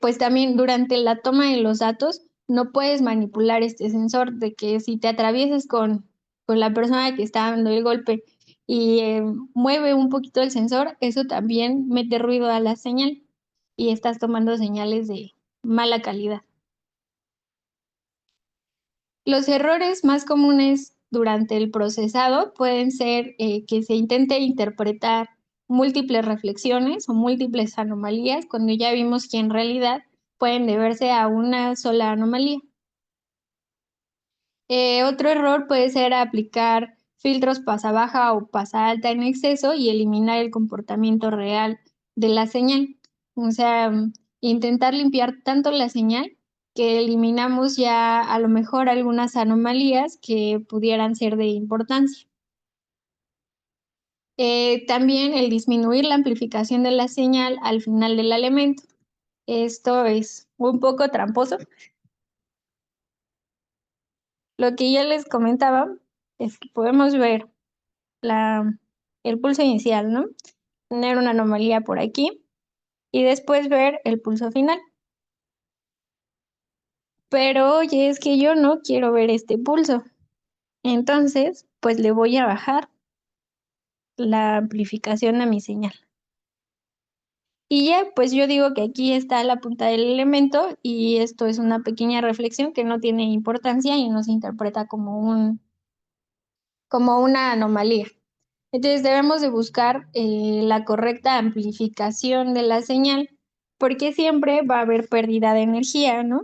pues también durante la toma de los datos no puedes manipular este sensor, de que si te atraviesas con la persona que está dando el golpe y mueve un poquito el sensor, eso también mete ruido a la señal y estás tomando señales de mala calidad. Los errores más comunes durante el procesado pueden ser que se intente interpretar múltiples reflexiones o múltiples anomalías, cuando ya vimos que en realidad pueden deberse a una sola anomalía. Otro error puede ser aplicar filtros pasa baja o pasa alta en exceso y eliminar el comportamiento real de la señal. O sea, intentar limpiar tanto la señal que eliminamos ya a lo mejor algunas anomalías que pudieran ser de importancia. También el disminuir la amplificación de la señal al final del elemento. Esto es un poco tramposo. Lo que ya les comentaba es que podemos ver el pulso inicial, ¿no? Tener una anomalía por aquí y después ver el pulso final. Pero oye, es que yo no quiero ver este pulso. Entonces, pues le voy a bajar la amplificación a mi señal. Y ya, pues yo digo que aquí está la punta del elemento y esto es una pequeña reflexión que no tiene importancia y no se interpreta como una anomalía. Entonces debemos de buscar la correcta amplificación de la señal, porque siempre va a haber pérdida de energía, ¿no?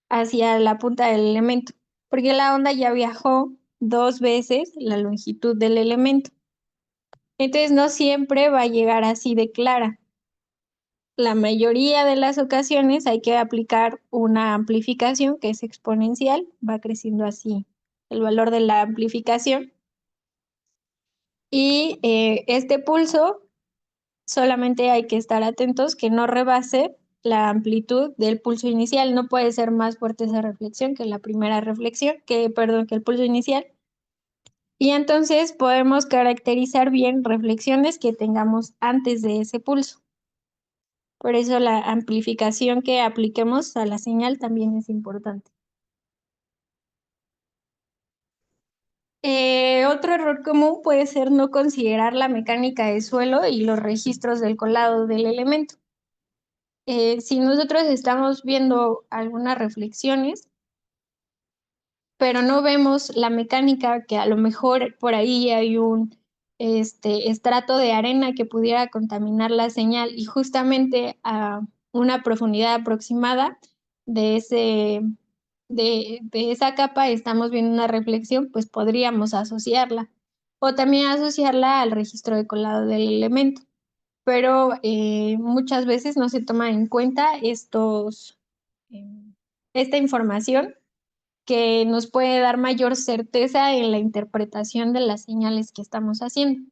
Hacia la punta del elemento, porque la onda ya viajó 2 veces la longitud del elemento. Entonces no siempre va a llegar así de clara. La mayoría de las ocasiones hay que aplicar una amplificación que es exponencial, va creciendo así el valor de la amplificación. Y este pulso solamente hay que estar atentos que no rebase la amplitud del pulso inicial. No puede ser más fuerte esa reflexión que la primera reflexión, perdón, que el pulso inicial. Y entonces podemos caracterizar bien reflexiones que tengamos antes de ese pulso. Por eso la amplificación que apliquemos a la señal también es importante. Otro error común puede ser no considerar la mecánica de suelo y los registros del colado del elemento. Si nosotros estamos viendo algunas reflexiones, pero no vemos la mecánica, que a lo mejor por ahí hay un estrato de arena que pudiera contaminar la señal y justamente a una profundidad aproximada de de esa capa estamos viendo una reflexión, pues podríamos asociarla o también asociarla al registro de colado del elemento. Pero muchas veces no se toma en cuenta esta información que nos puede dar mayor certeza en la interpretación de las señales que estamos haciendo.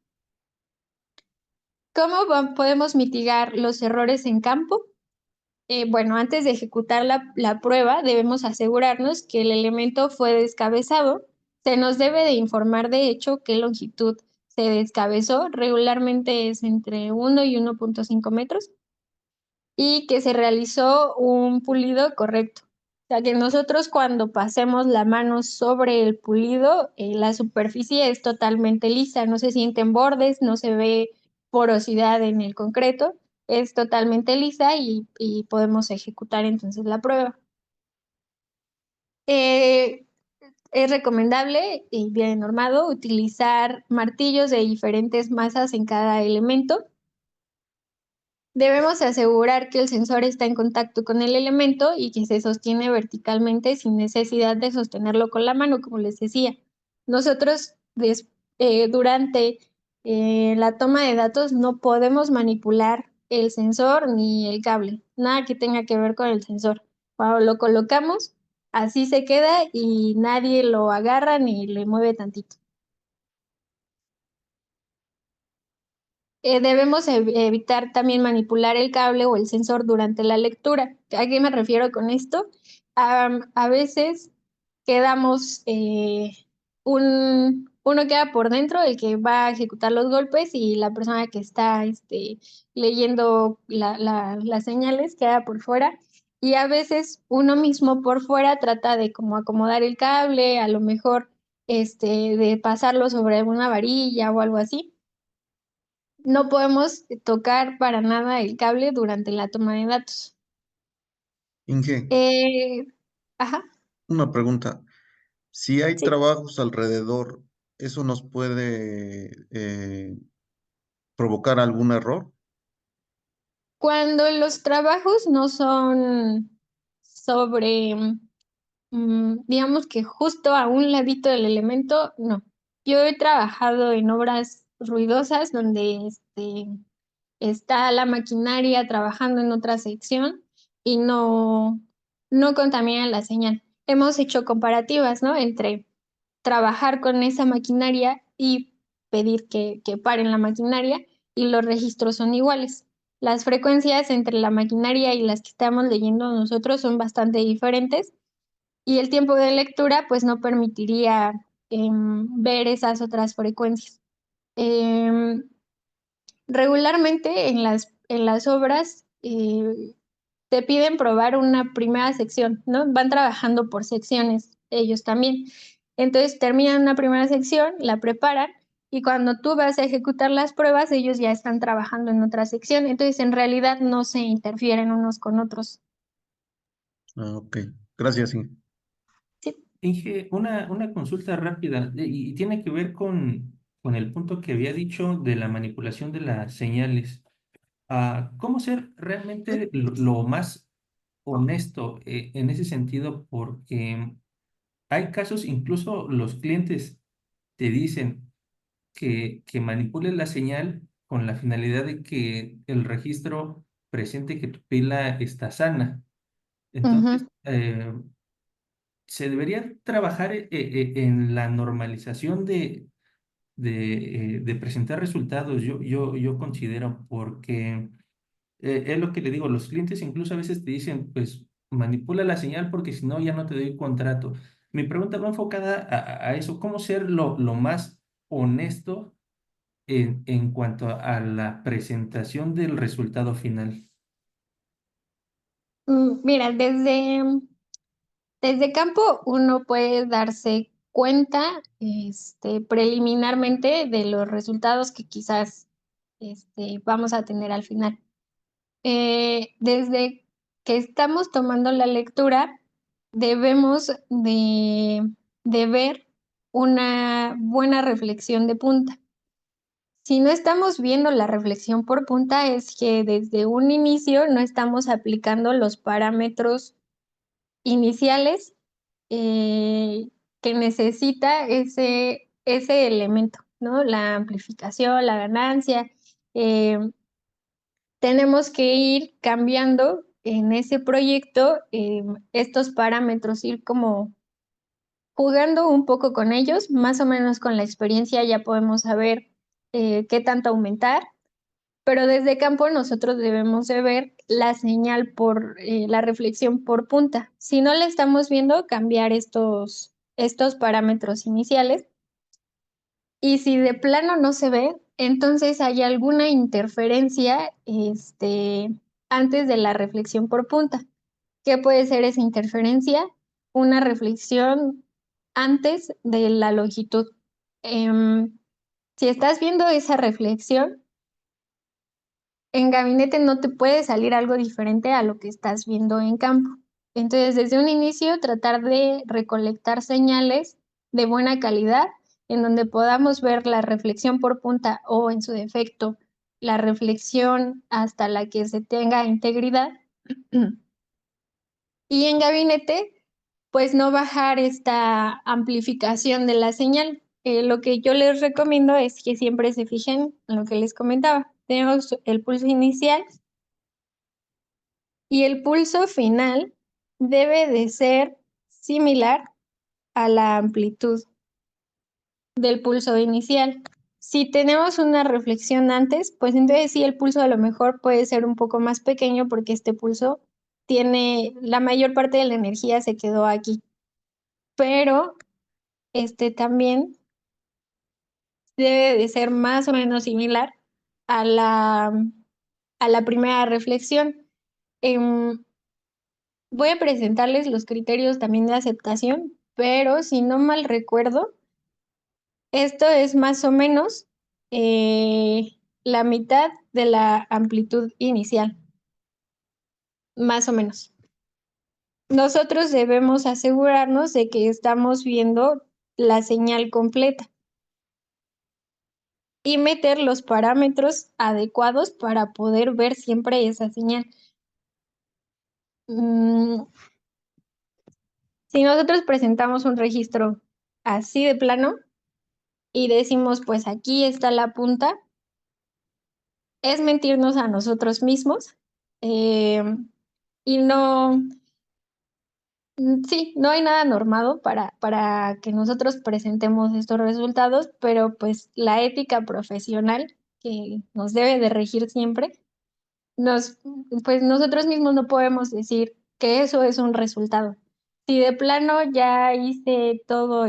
¿Cómo podemos mitigar los errores en campo? Bueno, antes de ejecutar la prueba, debemos asegurarnos que el elemento fue descabezado. Se nos debe de informar, de hecho, qué longitud se descabezó. Regularmente es entre 1 y 1.5 metros. Y que se realizó un pulido correcto. O sea, que nosotros cuando pasemos la mano sobre el pulido, la superficie es totalmente lisa, no se sienten bordes, no se ve porosidad en el concreto, es totalmente lisa y podemos ejecutar entonces la prueba. Es recomendable y bien normado utilizar martillos de diferentes masas en cada elemento. Debemos asegurar que el sensor está en contacto con el elemento y que se sostiene verticalmente sin necesidad de sostenerlo con la mano, como les decía. Nosotros durante la toma de datos no podemos manipular el sensor ni el cable, nada que tenga que ver con el sensor. Cuando lo colocamos, así se queda y nadie lo agarra ni le mueve tantito. Debemos evitar también manipular el cable o el sensor durante la lectura. ¿A qué me refiero con esto? A veces quedamos, uno queda por dentro, el que va a ejecutar los golpes, y la persona que está leyendo las señales queda por fuera. Y a veces uno mismo por fuera trata de como acomodar el cable, a lo mejor de pasarlo sobre alguna varilla o algo así. No podemos tocar para nada el cable durante la toma de datos. Inge, Eh, ajá, una pregunta. Si hay sí. trabajos alrededor, ¿eso nos puede provocar algún error? Cuando los trabajos no son sobre, digamos que justo a un ladito del elemento, no. Yo he trabajado en obras ruidosas donde está la maquinaria trabajando en otra sección y no contamina la señal. Hemos hecho comparativas, ¿no? Entre trabajar con esa maquinaria y pedir que paren la maquinaria, y los registros son iguales. Las frecuencias entre la maquinaria y las que estamos leyendo nosotros son bastante diferentes y el tiempo de lectura pues no permitiría ver esas otras frecuencias. Em, Regularmente en las obras te piden probar una primera sección, ¿no? Van trabajando por secciones ellos también. Entonces terminan una primera sección, la preparan y cuando tú vas a ejecutar las pruebas, ellos ya están trabajando en otra sección. Entonces en realidad no se interfieren unos con otros. Ah, ok, gracias, Inge. Sí. Inge, una consulta rápida y tiene que ver con el punto que había dicho de la manipulación de las señales. ¿Cómo ser realmente lo más honesto en ese sentido? Porque hay casos, incluso los clientes te dicen que manipules la señal con la finalidad de que el registro presente que tu pila está sana. Entonces, Ujú. se debería trabajar en la normalización de presentar resultados, yo considero, porque es lo que le digo, los clientes incluso a veces te dicen, pues manipula la señal porque si no ya no te doy contrato. Mi pregunta va enfocada a eso, ¿cómo ser lo más honesto en cuanto a la presentación del resultado final? Mira, desde campo uno puede darse cuenta, preliminarmente de los resultados que quizás, vamos a tener al final. Desde que estamos tomando la lectura, debemos de ver una buena reflexión de punta. Si no estamos viendo la reflexión por punta, es que desde un inicio no estamos aplicando los parámetros iniciales que necesita ese elemento, ¿no? La amplificación, la ganancia. Tenemos que ir cambiando en ese proyecto estos parámetros, ir como jugando un poco con ellos, más o menos con la experiencia ya podemos saber qué tanto aumentar, pero desde campo nosotros debemos de ver la señal por la reflexión por punta. Si no la estamos viendo, cambiar estos parámetros iniciales. Y si de plano no se ve, entonces hay alguna interferencia antes de la reflexión por punta. ¿Qué puede ser esa interferencia? Una reflexión antes de la longitud. Em, si estás viendo esa reflexión, en gabinete no te puede salir algo diferente a lo que estás viendo en campo. Entonces, desde un inicio, tratar de recolectar señales de buena calidad en donde podamos ver la reflexión por punta o, en su defecto, la reflexión hasta la que se tenga integridad. Y en gabinete, pues no bajar esta amplificación de la señal. Lo que yo les recomiendo es que siempre se fijen en lo que les comentaba. Tenemos el pulso inicial y el pulso final debe de ser similar a la amplitud del pulso inicial. Si tenemos una reflexión antes, pues entonces sí, el pulso a lo mejor puede ser un poco más pequeño porque este pulso tiene la mayor parte de la energía se quedó aquí, pero también debe de ser más o menos similar a la primera reflexión. Voy a presentarles los criterios también de aceptación, pero si no mal recuerdo, esto es más o menos la mitad de la amplitud inicial, más o menos. Nosotros debemos asegurarnos de que estamos viendo la señal completa y meter los parámetros adecuados para poder ver siempre esa señal. Si nosotros presentamos un registro así de plano y decimos, pues aquí está la punta, es mentirnos a nosotros mismos y no, sí, no hay nada normado para que nosotros presentemos estos resultados, pero pues la ética profesional que nos debe de regir siempre nos, pues nosotros mismos no podemos decir que eso es un resultado. Si de plano ya hice todo,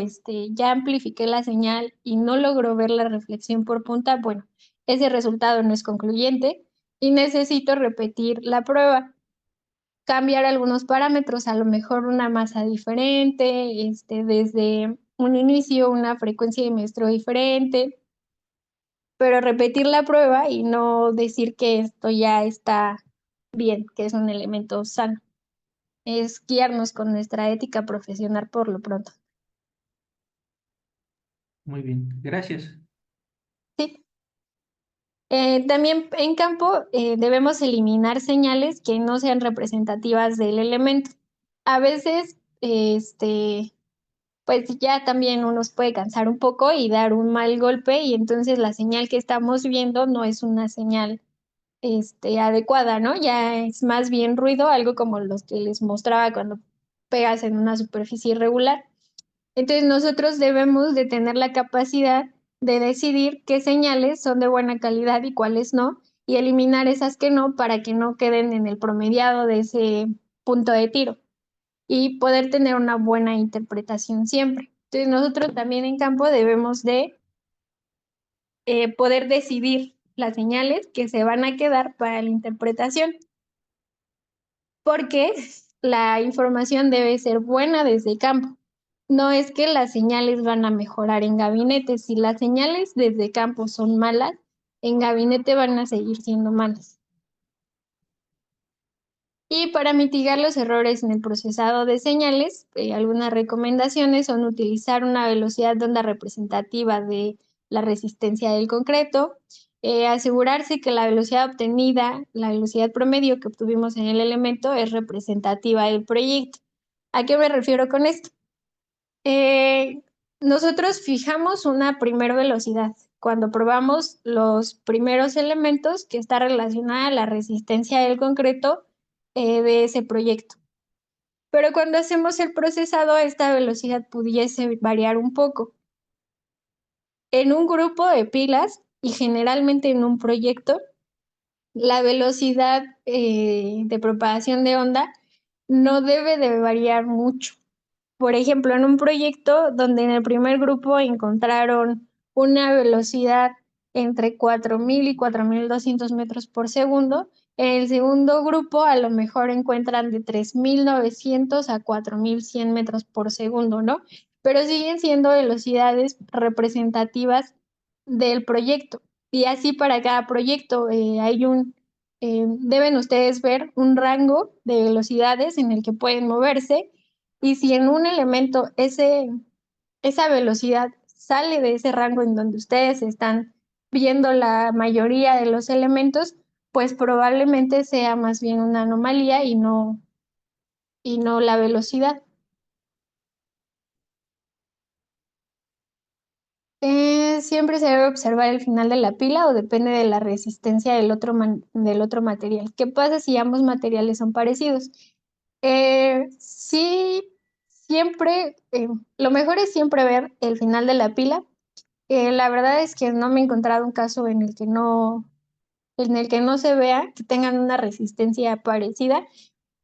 ya amplifiqué la señal y no logro ver la reflexión por punta, bueno, ese resultado no es concluyente y necesito repetir la prueba, cambiar algunos parámetros, a lo mejor una masa diferente, desde un inicio, una frecuencia de muestreo diferente, pero repetir la prueba y no decir que esto ya está bien, que es un elemento sano. Es guiarnos con nuestra ética profesional por lo pronto. Muy bien, gracias. Sí. También en campo debemos eliminar señales que no sean representativas del elemento. A veces pues ya también uno se puede cansar un poco y dar un mal golpe y entonces la señal que estamos viendo no es una señal adecuada, ¿no? Ya es más bien ruido, algo como los que les mostraba cuando pegas en una superficie irregular. Entonces nosotros debemos de tener la capacidad de decidir qué señales son de buena calidad y cuáles no, y eliminar esas que no para que no queden en el promediado de ese punto de tiro y poder tener una buena interpretación siempre. Entonces nosotros también en campo debemos de poder decidir las señales que se van a quedar para la interpretación, porque la información debe ser buena desde campo. No es que las señales van a mejorar en gabinete. Si las señales desde campo son malas, en gabinete van a seguir siendo malas. Y para mitigar los errores en el procesado de señales, algunas recomendaciones son utilizar una velocidad de onda representativa de la resistencia del concreto, asegurarse que la velocidad obtenida, la velocidad promedio que obtuvimos en el elemento es representativa del proyecto. ¿A qué me refiero con esto? Nosotros fijamos una primer velocidad cuando probamos los primeros elementos que está relacionada a la resistencia del concreto de ese proyecto. Pero cuando hacemos el procesado, esta velocidad pudiese variar un poco. En un grupo de pilas y generalmente en un proyecto, la velocidad de propagación de onda no debe de variar mucho. Por ejemplo, en un proyecto donde en el primer grupo encontraron una velocidad entre 4.000 y 4.200 metros por segundo, en el segundo grupo a lo mejor encuentran de 3.900 a 4.100 metros por segundo, ¿no? Pero siguen siendo velocidades representativas del proyecto. Y así para cada proyecto deben ustedes ver un rango de velocidades en el que pueden moverse y si en un elemento esa velocidad sale de ese rango en donde ustedes están viendo la mayoría de los elementos, pues probablemente sea más bien una anomalía y no la velocidad. Siempre se debe observar el final de la pila o depende de la resistencia del otro material. ¿Qué pasa si ambos materiales son parecidos? Sí, siempre, lo mejor es siempre ver el final de la pila. La verdad es que no me he encontrado un caso en el que no se vea que tengan una resistencia parecida,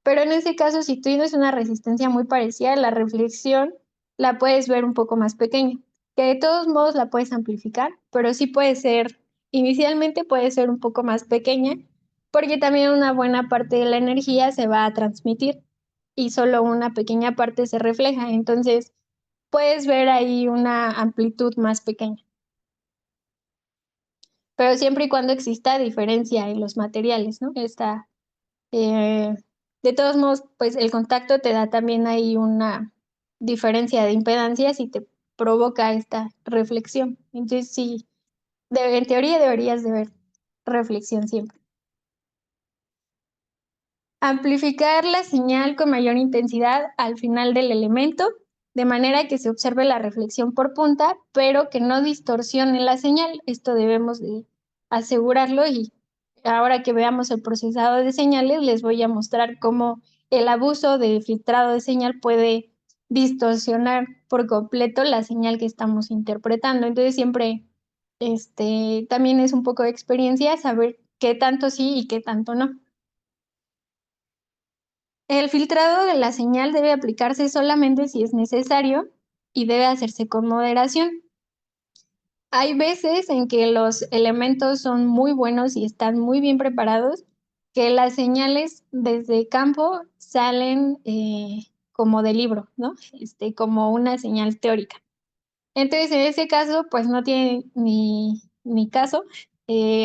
pero en ese caso, si tú tienes una resistencia muy parecida, la reflexión la puedes ver un poco más pequeña, que de todos modos la puedes amplificar, pero sí puede ser, inicialmente puede ser un poco más pequeña, porque también una buena parte de la energía se va a transmitir y solo una pequeña parte se refleja, entonces puedes ver ahí una amplitud más pequeña. Pero siempre y cuando exista diferencia en los materiales, ¿no? Eh, de todos modos, pues el contacto te da también ahí una diferencia de impedancias y te provoca esta reflexión. Entonces, sí, en teoría deberías de ver reflexión siempre. Amplificar la señal con mayor intensidad al final del elemento, de manera que se observe la reflexión por punta, pero que no distorsione la señal. Esto debemos de asegurarlo y ahora que veamos el procesado de señales, les voy a mostrar cómo el abuso de filtrado de señal puede distorsionar por completo la señal que estamos interpretando. Entonces siempre también es un poco de experiencia saber qué tanto sí y qué tanto no. El filtrado de la señal debe aplicarse solamente si es necesario y debe hacerse con moderación. Hay veces en que los elementos son muy buenos y están muy bien preparados, que las señales desde campo salen como de libro, ¿no? Como una señal teórica. Entonces, en ese caso, pues no tiene ni caso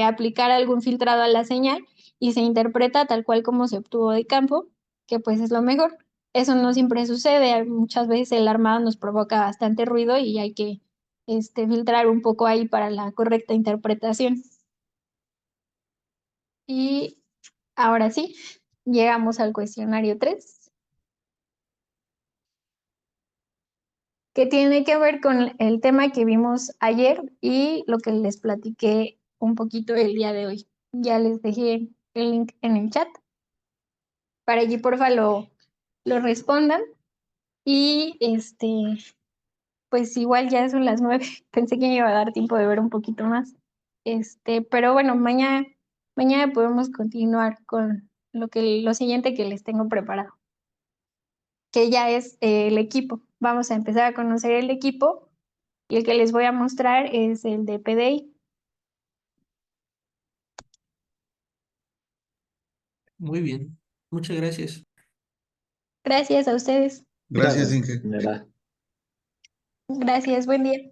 aplicar algún filtrado a la señal y se interpreta tal cual como se obtuvo de campo, que pues es lo mejor. Eso no siempre sucede, muchas veces el armado nos provoca bastante ruido y hay que filtrar un poco ahí para la correcta interpretación. Y ahora sí, llegamos al cuestionario 3. que tiene que ver con el tema que vimos ayer y lo que les platiqué un poquito el día de hoy. Ya les dejé el link en el chat para que porfa lo respondan. Y pues igual ya son las 9. Pensé que me iba a dar tiempo de ver un poquito más. Pero bueno, mañana podemos continuar con lo siguiente que les tengo preparado, que ya es el equipo. Vamos a empezar a conocer el equipo y el que les voy a mostrar es el de PDI. Muy bien. Muchas gracias. Gracias a ustedes. Gracias, Gracias, Inge. de verdad. Gracias, buen día.